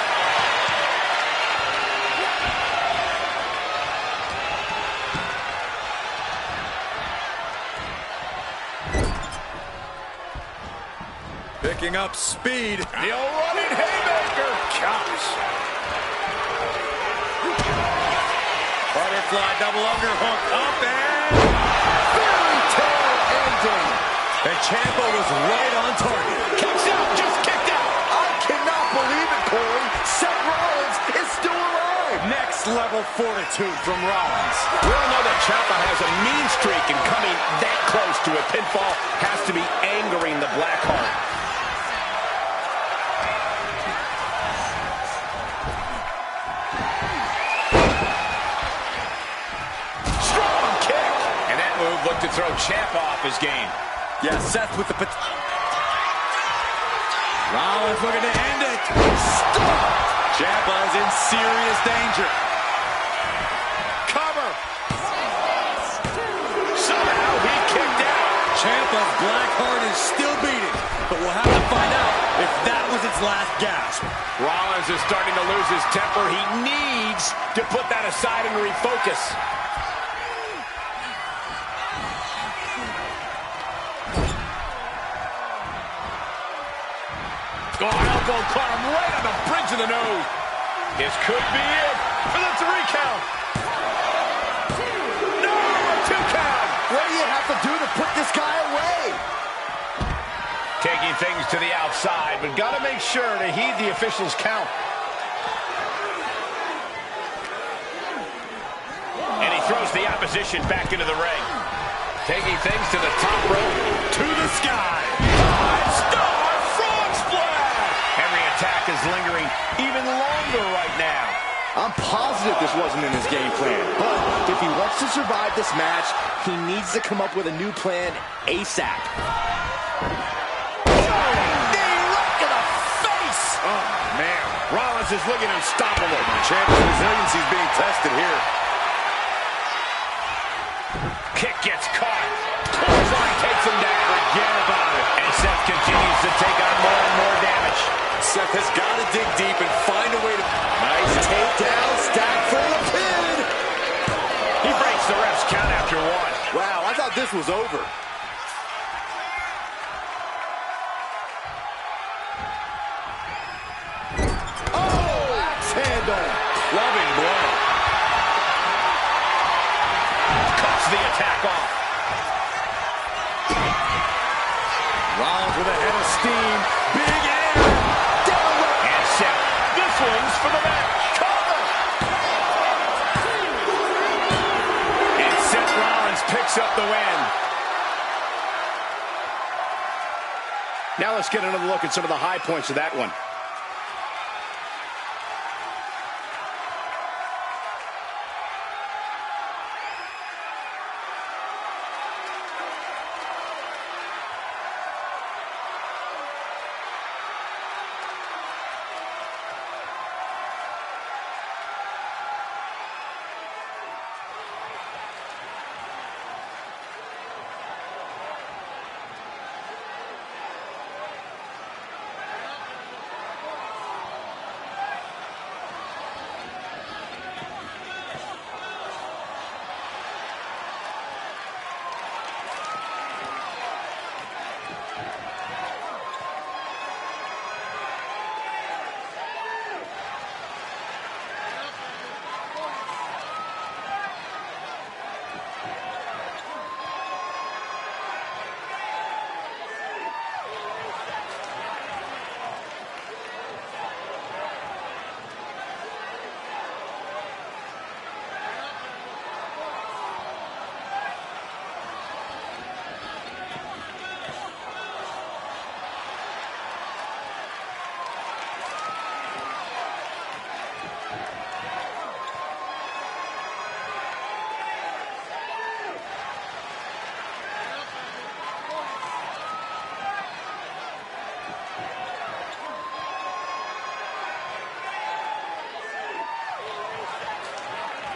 Picking up speed. The old running haymaker. Gosh. Butterfly double underhook up and Fairy tale ending. and Ciampa was right on target. Kicks out. Just kicked out. I cannot believe it, Corey. Seth Rollins is still alive. Next level fortitude from Rollins. We all know that Ciampa has a mean streak, and coming that close to a pinfall has to be angering the Blackheart. Looked to throw Ciampa off his game. Yeah, Seth with the... Rollins looking to end it. Stop! Ciampa is in serious danger. Cover. Somehow he kicked out. Ciampa's black heart is still beating, but we'll have to find out if that was its last gasp. Rollins is starting to lose his temper. He needs to put that aside and refocus. Oh, elbow caught him right on the bridge of the nose. This could be it for the 3 count. No, a 2 count. What do you have to do to put this guy away? Taking things to the outside, but got to make sure to heed the official's count. And he throws the opposition back into the ring. Taking things to the top rope, to the sky. 5-star frog splash. Every attack is lingering even longer right now. I'm positive this wasn't in his game plan, but if he wants to survive this match, he needs to come up with a new plan ASAP. Oh, man. Rollins is looking unstoppable. Ciampa's resiliency is being tested here. Kick gets caught. Clothesline takes him down. Forget about it. And Seth continues to take on more and more damage. Seth has got to dig deep and find a way to... Nice takedown, stack for the pin. He breaks the ref's count after 1. Wow, I thought this was over. Oh, axe handle. Loving blow. picks up the win. Now let's get another look at some of the high points of that one.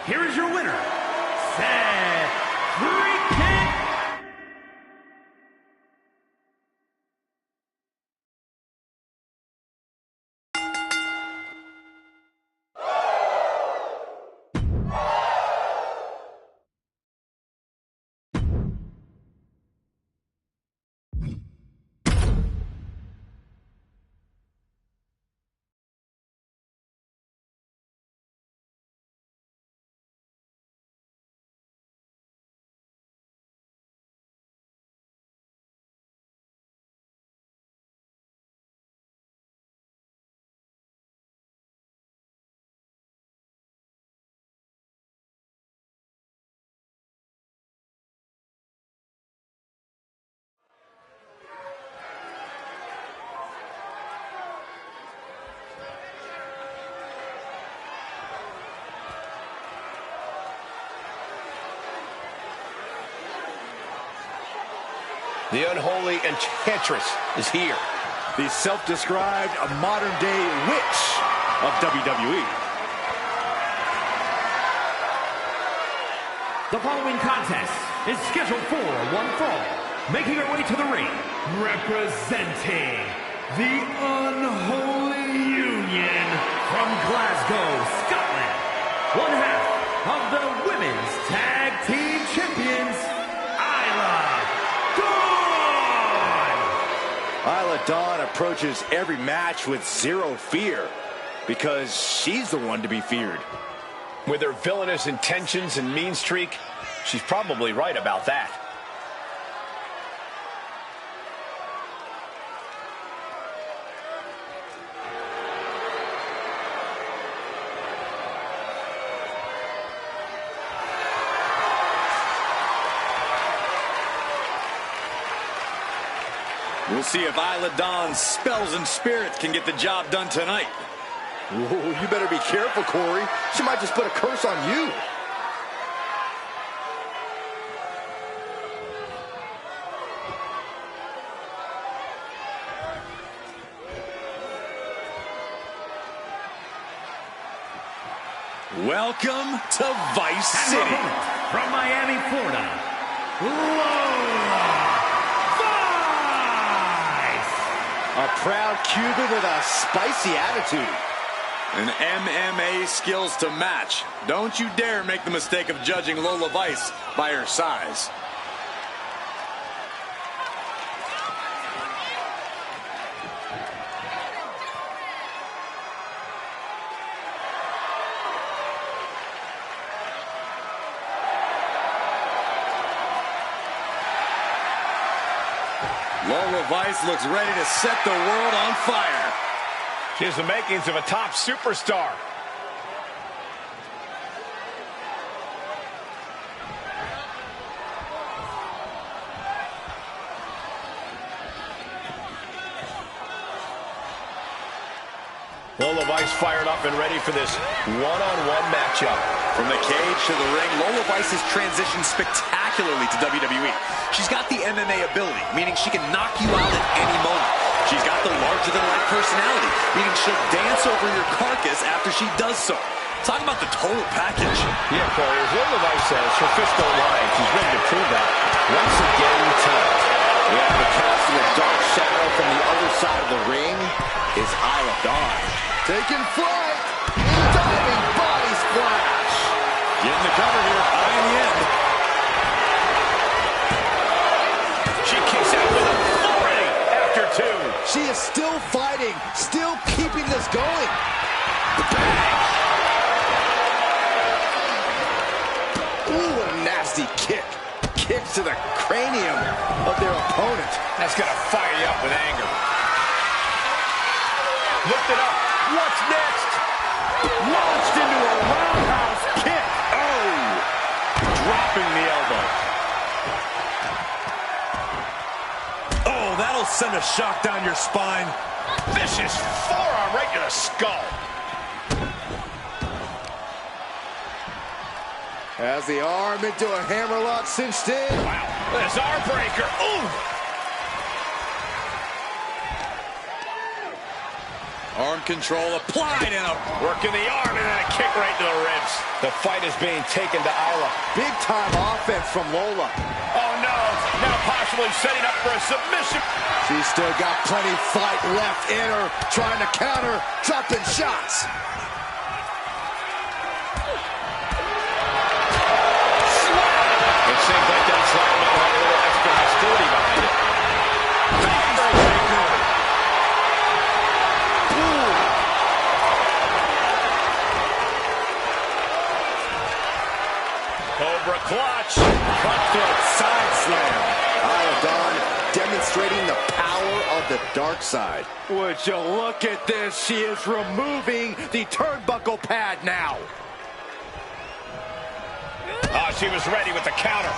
Here is your winner, Seth Freakin'. The unholy enchantress is here. The self-described modern-day witch of WWE. The following contest is scheduled for one fall. Making her way to the ring, representing the Unholy Union from Glasgow, Scotland. One half of the Women's Tag Team Champions, Isla Dawn approaches every match with zero fear because she's the one to be feared. With her villainous intentions and mean streak, she's probably right about that. We'll see if Isla Dawn's spells and spirits can get the job done tonight. Whoa, you better be careful, Corey. She might just put a curse on you. Welcome to Vice City. From Miami, Florida, Lola. A proud Cuban with a spicy attitude. And MMA skills to match. Don't you dare make the mistake of judging Lola Vice by her size. Lola Vice looks ready to set the world on fire. She has the makings of a top superstar. Vice fired up and ready for this one-on-one matchup. From the cage to the ring, Lola Vice has transitioned spectacularly to WWE. She's got the MMA ability, meaning she can knock you out at any moment. She's got the larger-than-life personality, meaning she'll dance over your carcass after she does so. Talk about the total package. Yeah, Corey, as Lola Vice says, her fists don't lie. She's ready to prove that once again tonight. Yeah, the casting a dark shadow from the other side of the ring is Isla Dawn. Taking flight, diving body splash. Getting the cover here, high in the end. She kicks out with authority after two. She is still fighting, still keeping this going. Ooh, what a nasty kick. Kicks to the cranium of their opponent. That's going to fire you up with anger. Lift it up. What's next? Launched into a roundhouse kick. Oh! Dropping the elbow. Oh, that'll send a shock down your spine. Vicious forearm right to the skull. Has the arm into a hammerlock cinched in. Wow. This arm breaker. Ooh! Arm control applied and a Working the arm and then a kick right to the ribs. The fight is being taken to Isla. Big time offense from Lola. Oh no, now possibly setting up for a submission. She's still got plenty fight left in her, trying to counter, dropping shots. It seems like that slap might have a little extra hostility behind it. Cobra clutch. Cutthroat side slam. Isla Dawn demonstrating the power of the dark side. Would you look at this? She is removing the turnbuckle pad now. Oh, she was ready with the counter.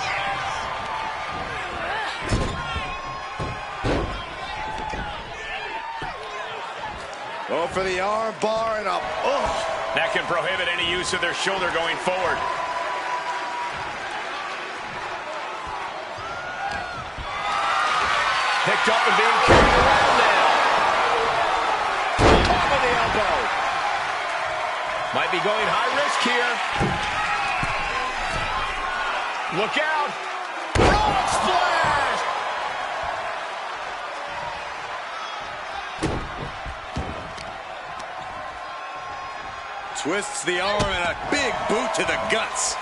Go for the arm bar and up. Oh. That can prohibit any use of their shoulder going forward. Picked up and being carried around now. Top of the elbow. Might be going high risk here. Look out. Frog splash. twists the arm and a big boot to the guts.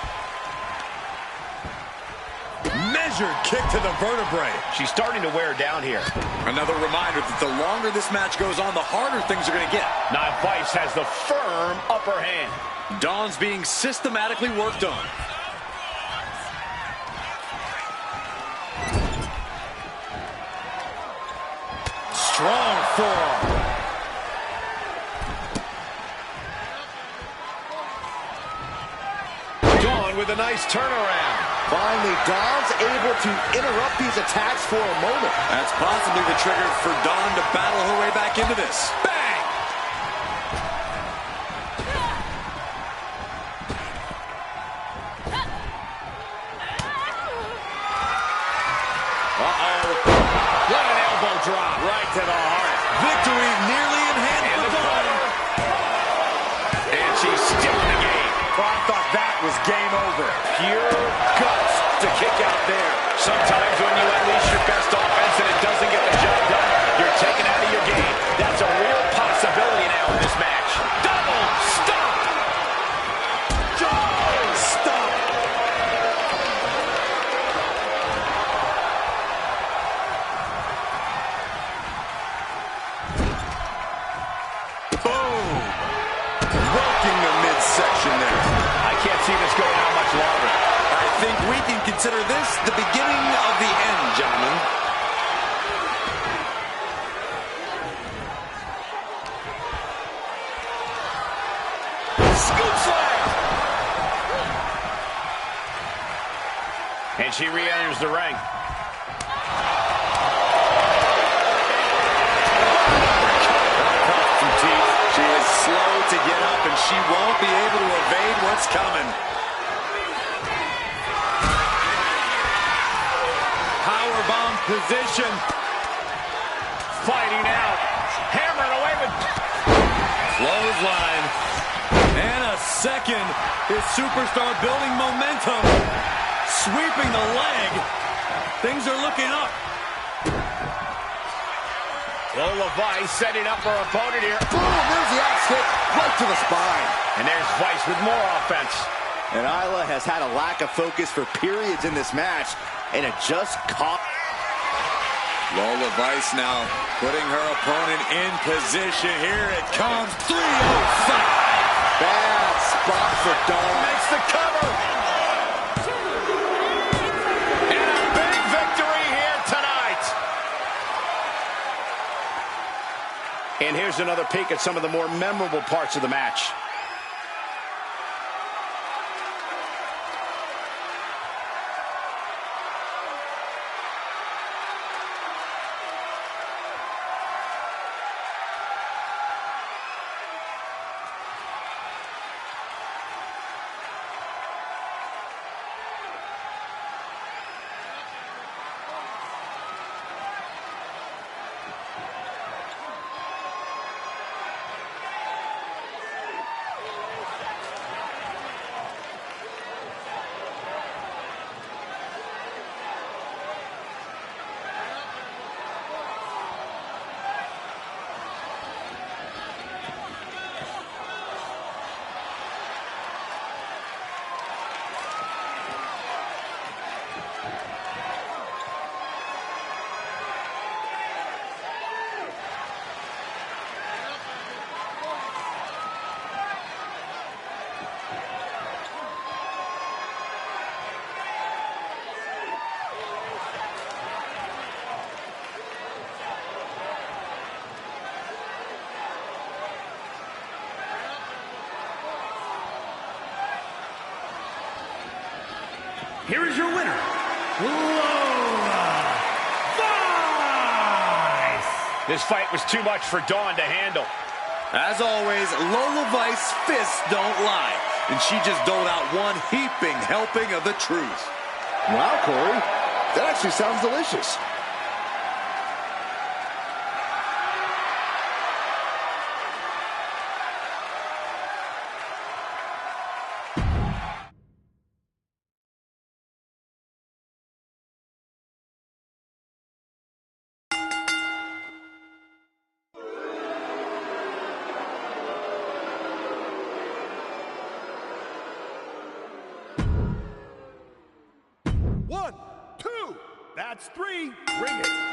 Measured kick to the vertebrae. She's starting to wear down here. Another reminder that the longer this match goes on, the harder things are going to get. Now Vice has the firm upper hand. Dawn's being systematically worked on. Strong forearm. Dawn with a nice turnaround. Finally, Dawn's able to interrupt these attacks for a moment. That's possibly the trigger for Dawn to battle her way back into this. Bang! Uh-oh. What an elbow drop. Right to the heart. Victory nearly in hand And for the Dawn. And she's still in the game. Oh, I thought that was game over. Pure guts to kick out there. Sometimes when you unleash your best offense and it doesn't get the job done, you're taken out of your game. That's a real possibility now in this match. Double stop. Double stop. Boom. Working the midsection there. I can't see this going on much longer. I think we can consider this the beginning of the end, gentlemen. Scoop slam. And she re-enters the ring. She is slow she won't be able to evade what's coming. Powerbomb position. Fighting out. Hammering away with... Clothesline. And a second. His superstar building momentum. Sweeping the leg. Things are looking up. Lola Vice setting up her opponent here. Boom, there's the axe kick right to the spine. And there's Vice with more offense. And Isla has had a lack of focus for periods in this match, and it just caught. Lola Vice now putting her opponent in position. Here it comes. 305. Bad spot for Dawn. Makes the cover. And a big victory here tonight. And here's another peek at some of the more memorable parts of the match. Here is your winner, Lola Vice. This fight was too much for Dawn to handle. As always, Lola Vice's fists don't lie. And she just doled out one heaping helping of the truth. Wow, Corey, that actually sounds delicious. One, two, that's three. Ring it.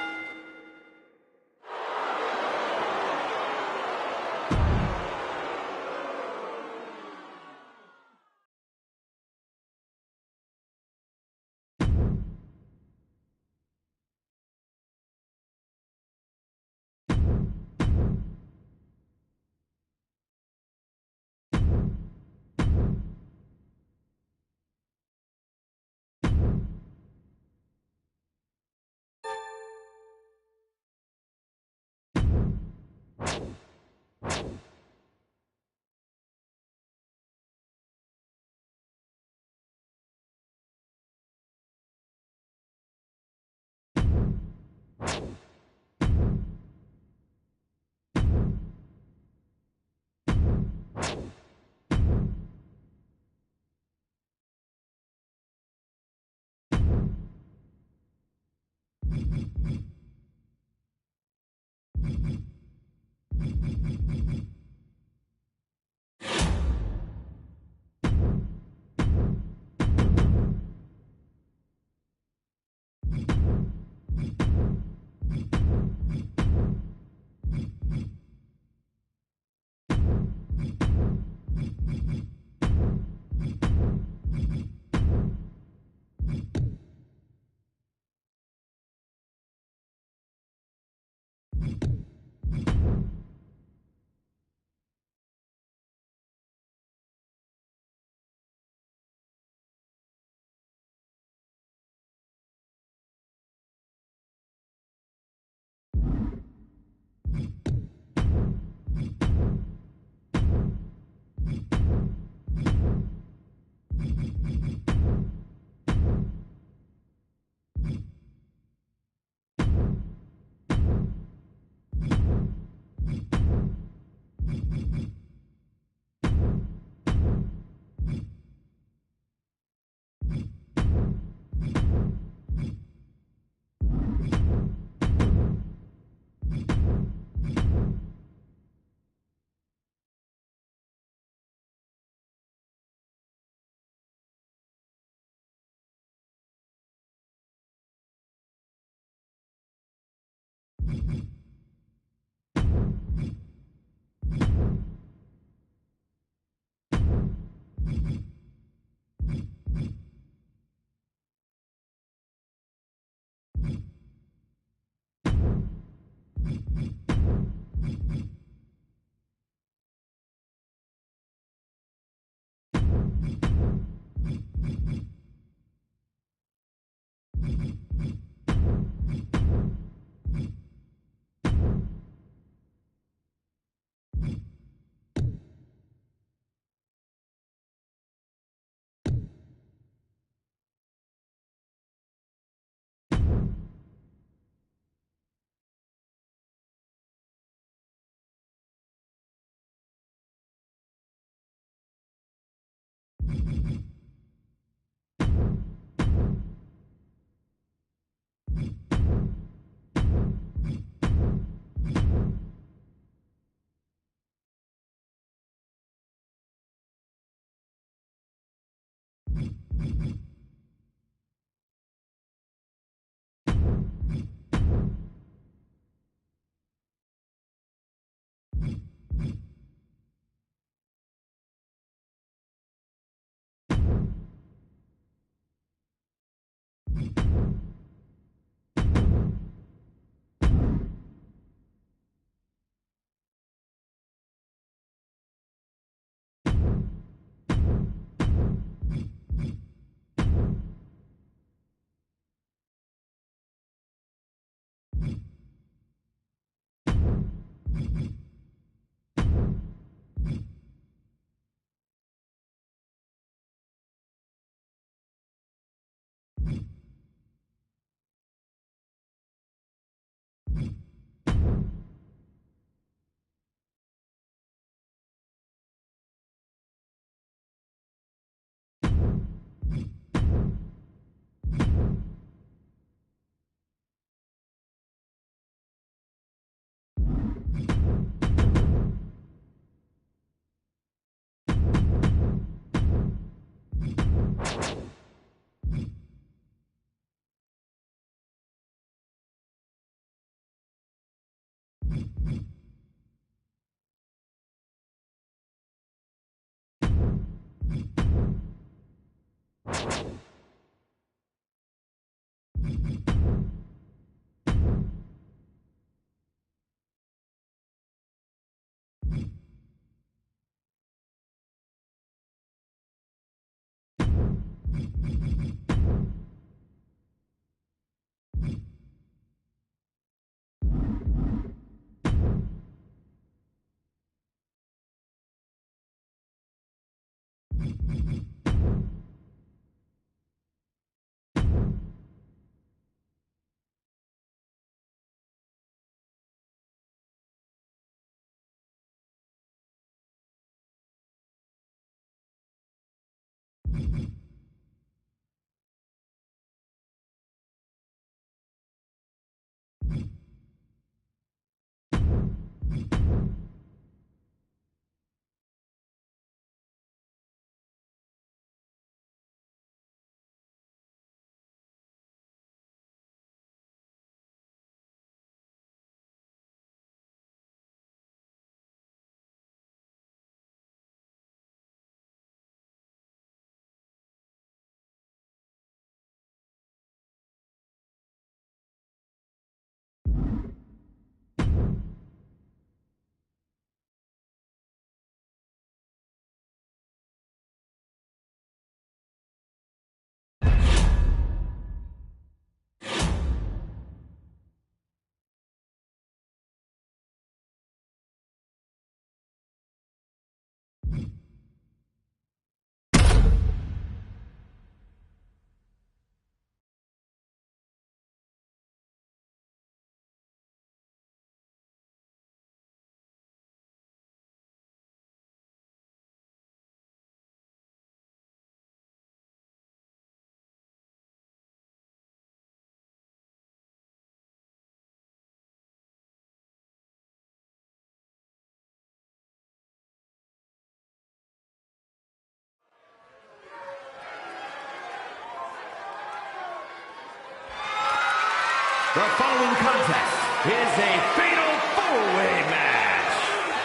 The following contest is a fatal four-way match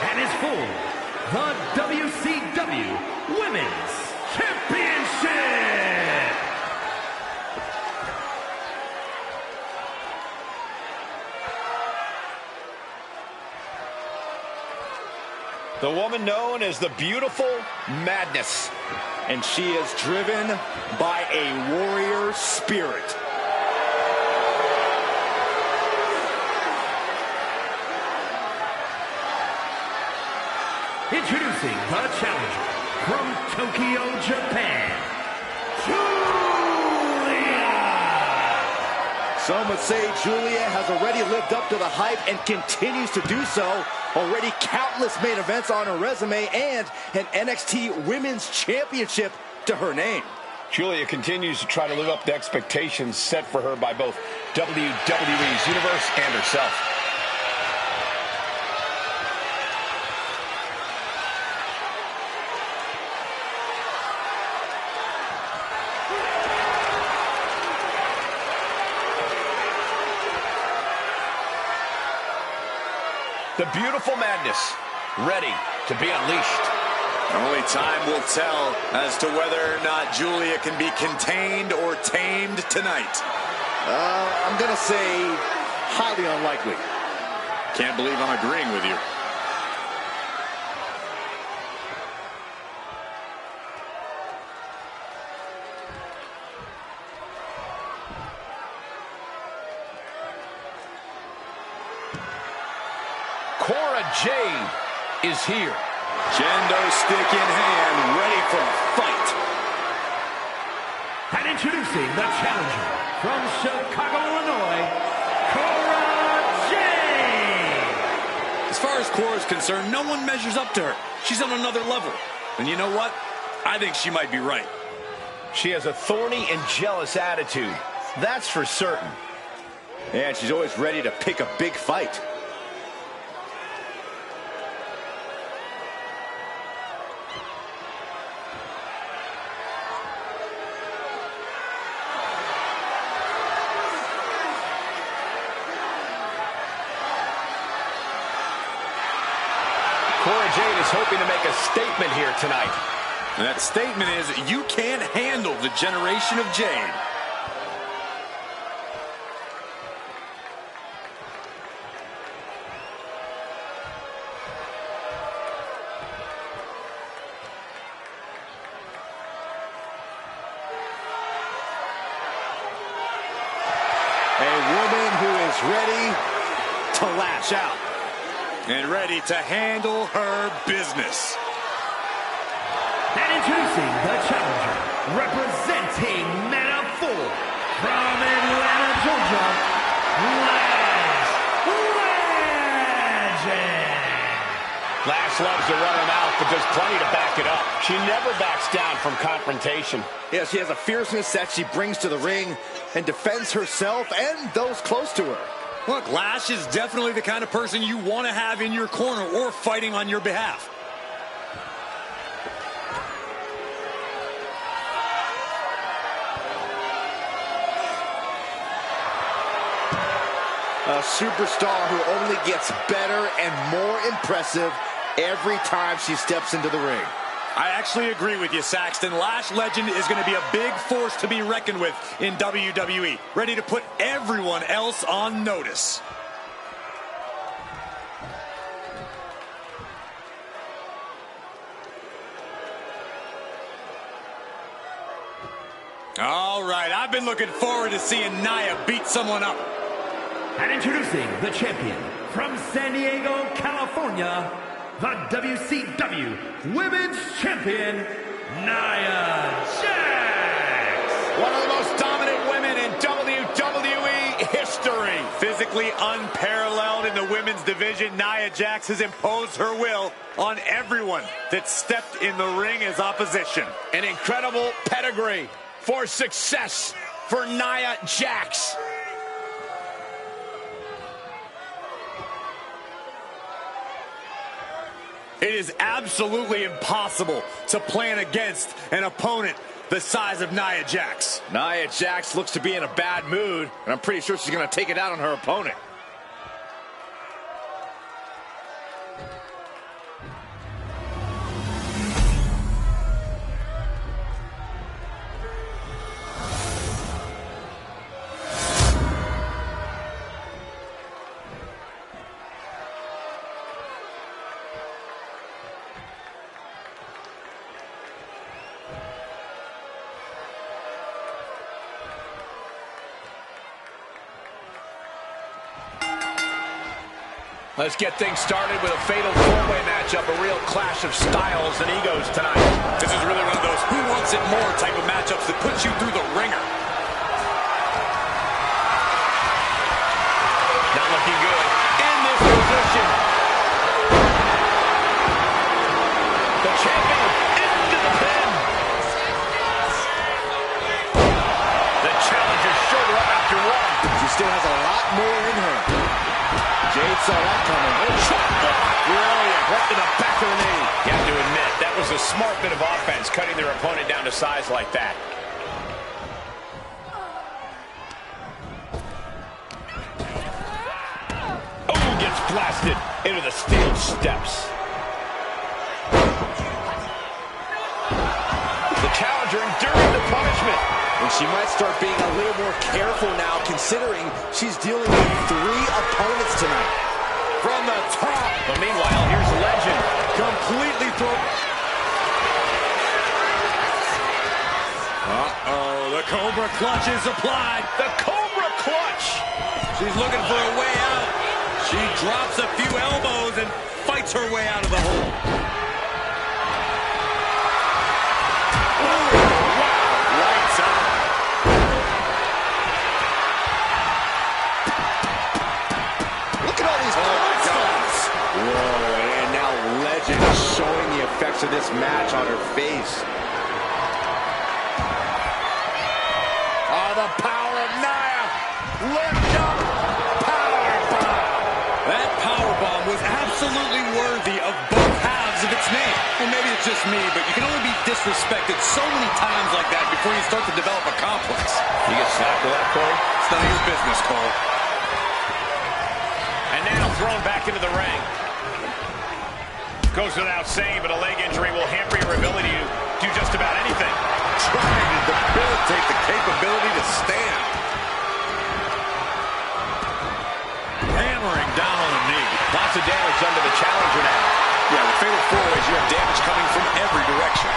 and is for the WCW Women's Championship. The woman known as the Beautiful Madness. And she is driven by a warrior spirit. Introducing the challenger from Tokyo, Japan, Julia. Some would say Julia has already lived up to the hype and continues to do so. Already countless main events on her resume and an NXT Women's Championship to her name. Julia continues to try to live up to expectations set for her by both WWE's Universe and herself. The Beautiful Madness, ready to be unleashed. Only time will tell as to whether or not Julia can be contained or tamed tonight. I'm going to say highly unlikely. Can't believe I'm agreeing with you. Cora Jade is here. Kendo stick in hand, ready for a fight. And introducing the challenger from Chicago, Illinois, Cora Jade. As far as Cora is concerned, no one measures up to her. She's on another level. And you know what? I think she might be right. She has a thorny and jealous attitude. That's for certain. And she's always ready to pick a big fight. Cora Jade is hoping to make a statement here tonight. And that statement is, you can't handle the generation of Jade. A woman who is ready to lash out. And ready to handle her business. And introducing the challenger, representing Megaverse from Atlanta, Georgia, Lash Legend. Lash loves to run her mouth, but there's plenty to back it up. She never backs down from confrontation. Yeah, she has a fierceness that she brings to the ring and defends herself and those close to her. Look, Lash is definitely the kind of person you want to have in your corner or fighting on your behalf. A superstar who only gets better and more impressive every time she steps into the ring. I actually agree with you, Saxton. Lash Legend is going to be a big force to be reckoned with in WWE, ready to put everyone else on notice. All right, I've been looking forward to seeing Nia beat someone up. And introducing the champion from San Diego, California, the WCW Women's Champion, Nia Jax. One of the most dominant women in WWE history. Physically unparalleled in the women's division, Nia Jax has imposed her will on everyone that stepped in the ring as opposition. An incredible pedigree for success for Nia Jax. It is absolutely impossible to plan against an opponent the size of Nia Jax. Nia Jax looks to be in a bad mood, and I'm pretty sure she's going to take it out on her opponent. Let's get things started with a fatal four-way matchup, a real clash of styles and egos tonight. This is really one of those who wants it more type of matchups that puts you through the ringer. Not looking good in this position. The champion into the pin. The challenger's shoulder up after one. She still has a lot more in her. Jade saw that coming. Chop block. Brilliant. Right to the back of the knee. You have to admit, that was a smart bit of offense, cutting their opponent down to size like that. Oh, gets blasted into the steel steps. The challenger enduring the punishment. And she might start being a little more careful now, considering she's dealing with 3 opponents tonight. From the top. But meanwhile, here's Legend. Completely thrown. Uh-oh, the Cobra Clutch is applied. The Cobra Clutch. She's looking for a way out. She drops a few elbows and fights her way out of the hole. Showing the effects of this match on her face. Oh, the power of Nia. Lift up. Powerbomb. That powerbomb was absolutely worthy of both halves of its name. Well, maybe it's just me, but you can only be disrespected so many times like that before you start to develop a complex. You get slapped with that, Corey? It's none of your business, Cole. And now thrown back into the ring. Goes without saying, but a leg injury will hamper your ability to do just about anything. Trying to debilitate the capability to stand. Hammering down on the knee. Lots of damage done to the challenger now. Yeah, with fatal four-ways, you have damage coming from every direction.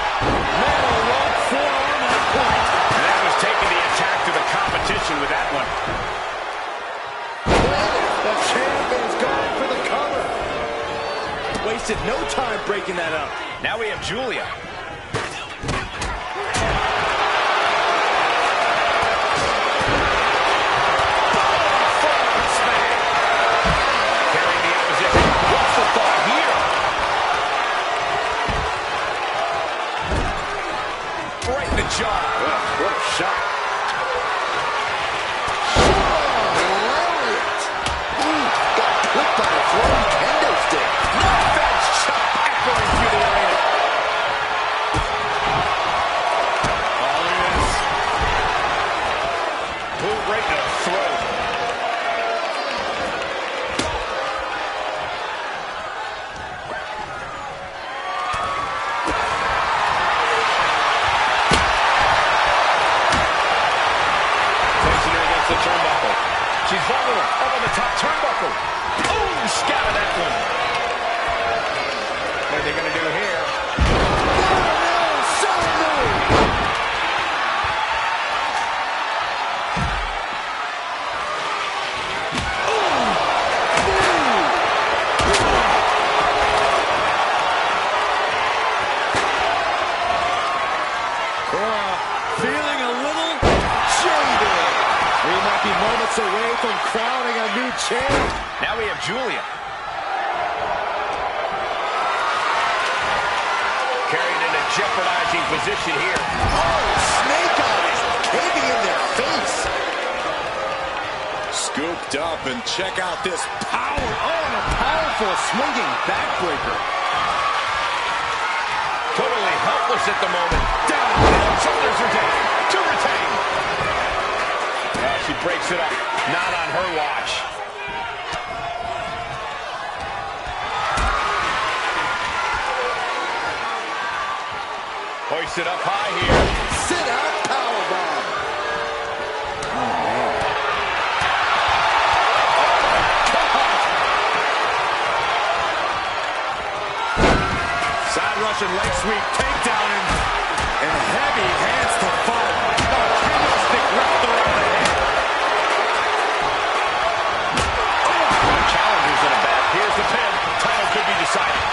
Metal rope forearm on point. And that was taking the attack to the competition with that one. The champion's going for the cover. Wasted no time breaking that up. Now we have Julia. Carrying the opposition. What's the thought here? Right in the jaw. What a shot. Got clipped by a floating kendo stick. She's vulnerable. Up on the top turnbuckle. Oh, scattered that one. What are they going to do here? Feeling a little jaded. We might be moments away from crowning a new champ. Now we have Julia. Carried in a jeopardizing position here. Oh, snake eyes caving in their face. Scooped up, and check out this power. Oh, and a powerful swinging backbreaker. Totally helpless at the moment. Down. Shoulders are Not on her watch. Hoisted up high here. Sit out powerbomb. Oh, man. Side Russian leg sweep takedown and heavy hands to follow. Kendo stick wrapped around the head. Challengers in a back. Here's the pin. Title could be decided.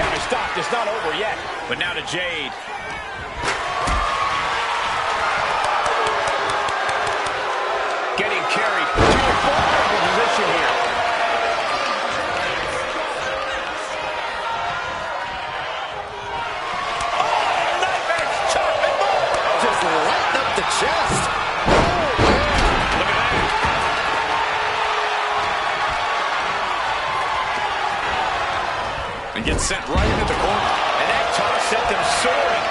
Counter stopped. It's not over yet. But now to Jade. Getting carried to a vulnerable position here. Chest. Oh, look at that. And gets sent right into the corner. And that toss sent them soaring.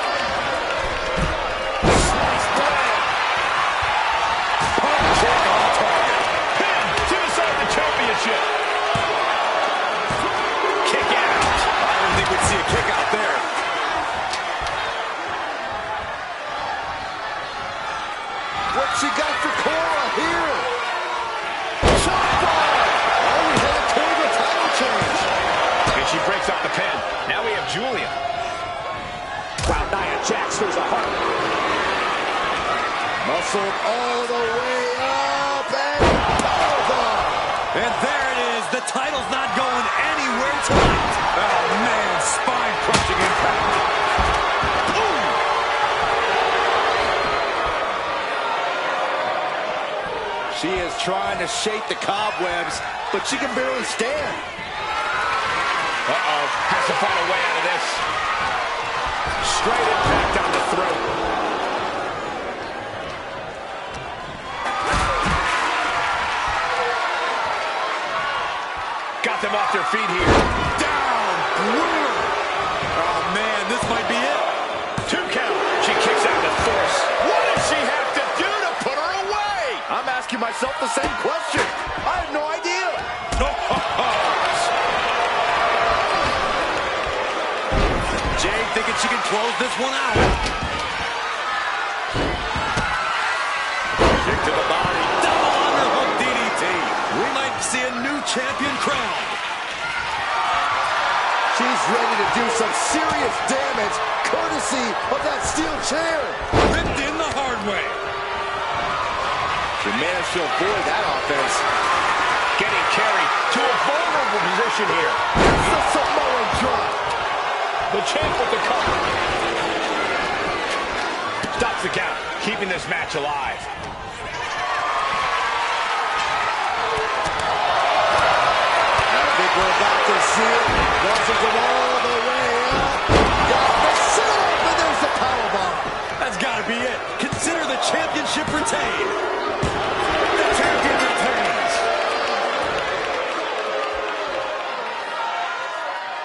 Slice blade. Punch kick on target. Pin to decide the championship. Kick out. I didn't think we'd see a kick out there. What she got for Cora here? Shot bar! Oh, we head toward the title change. And she breaks up the pin. Now we have Julia. Wow, Nia Jax throws a heart. Muscled all the way up and powerbomb. And there it is. The title's not going anywhere tonight. Oh, man. Spine-crushing impact. She is trying to shake the cobwebs, but she can barely stand. Uh-oh. Has to find a way out of this. Straight impact on the throat. Got them off their feet here. Down. Brutal. Oh, man. This might be it. 2 count. She kicks out with force. What does she have to do to put her away? I'm asking myself the same question. I have no idea. Jade thinking she can close this one out. Kick to the body. Double underhook DDT. We might see a new champion crowned. She's ready to do some serious damage, courtesy of that steel chair. Ripped in the hard way. She managed to avoid that offense. Getting carried to a vulnerable position here. It's the Samoan drop. The champ with the cover. Stops the count, keeping this match alive. I think we're about to see it. Rushes it all the way up. Got the sit up, and there's the powerbomb. That's got to be it. Consider the championship retained. The champion retains.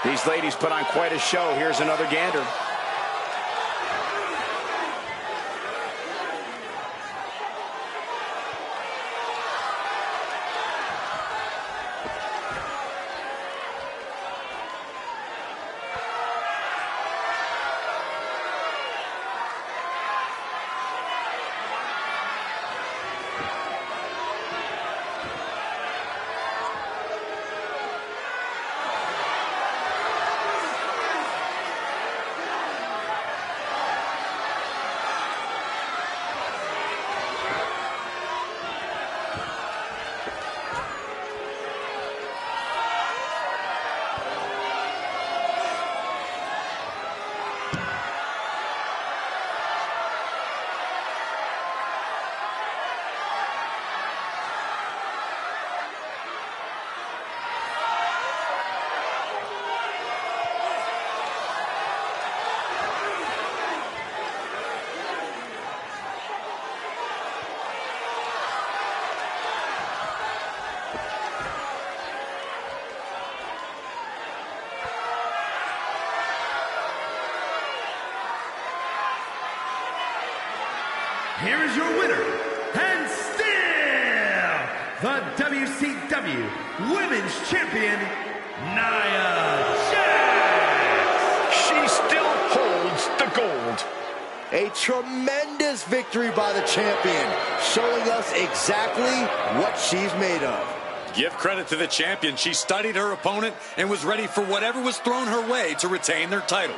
These ladies put on quite a show. Here's another gander. Here is your winner, and still the WCW Women's Champion, Nia Jax. She still holds the gold. A tremendous victory by the champion, showing us exactly what she's made of. Give credit to the champion. She studied her opponent and was ready for whatever was thrown her way to retain their title.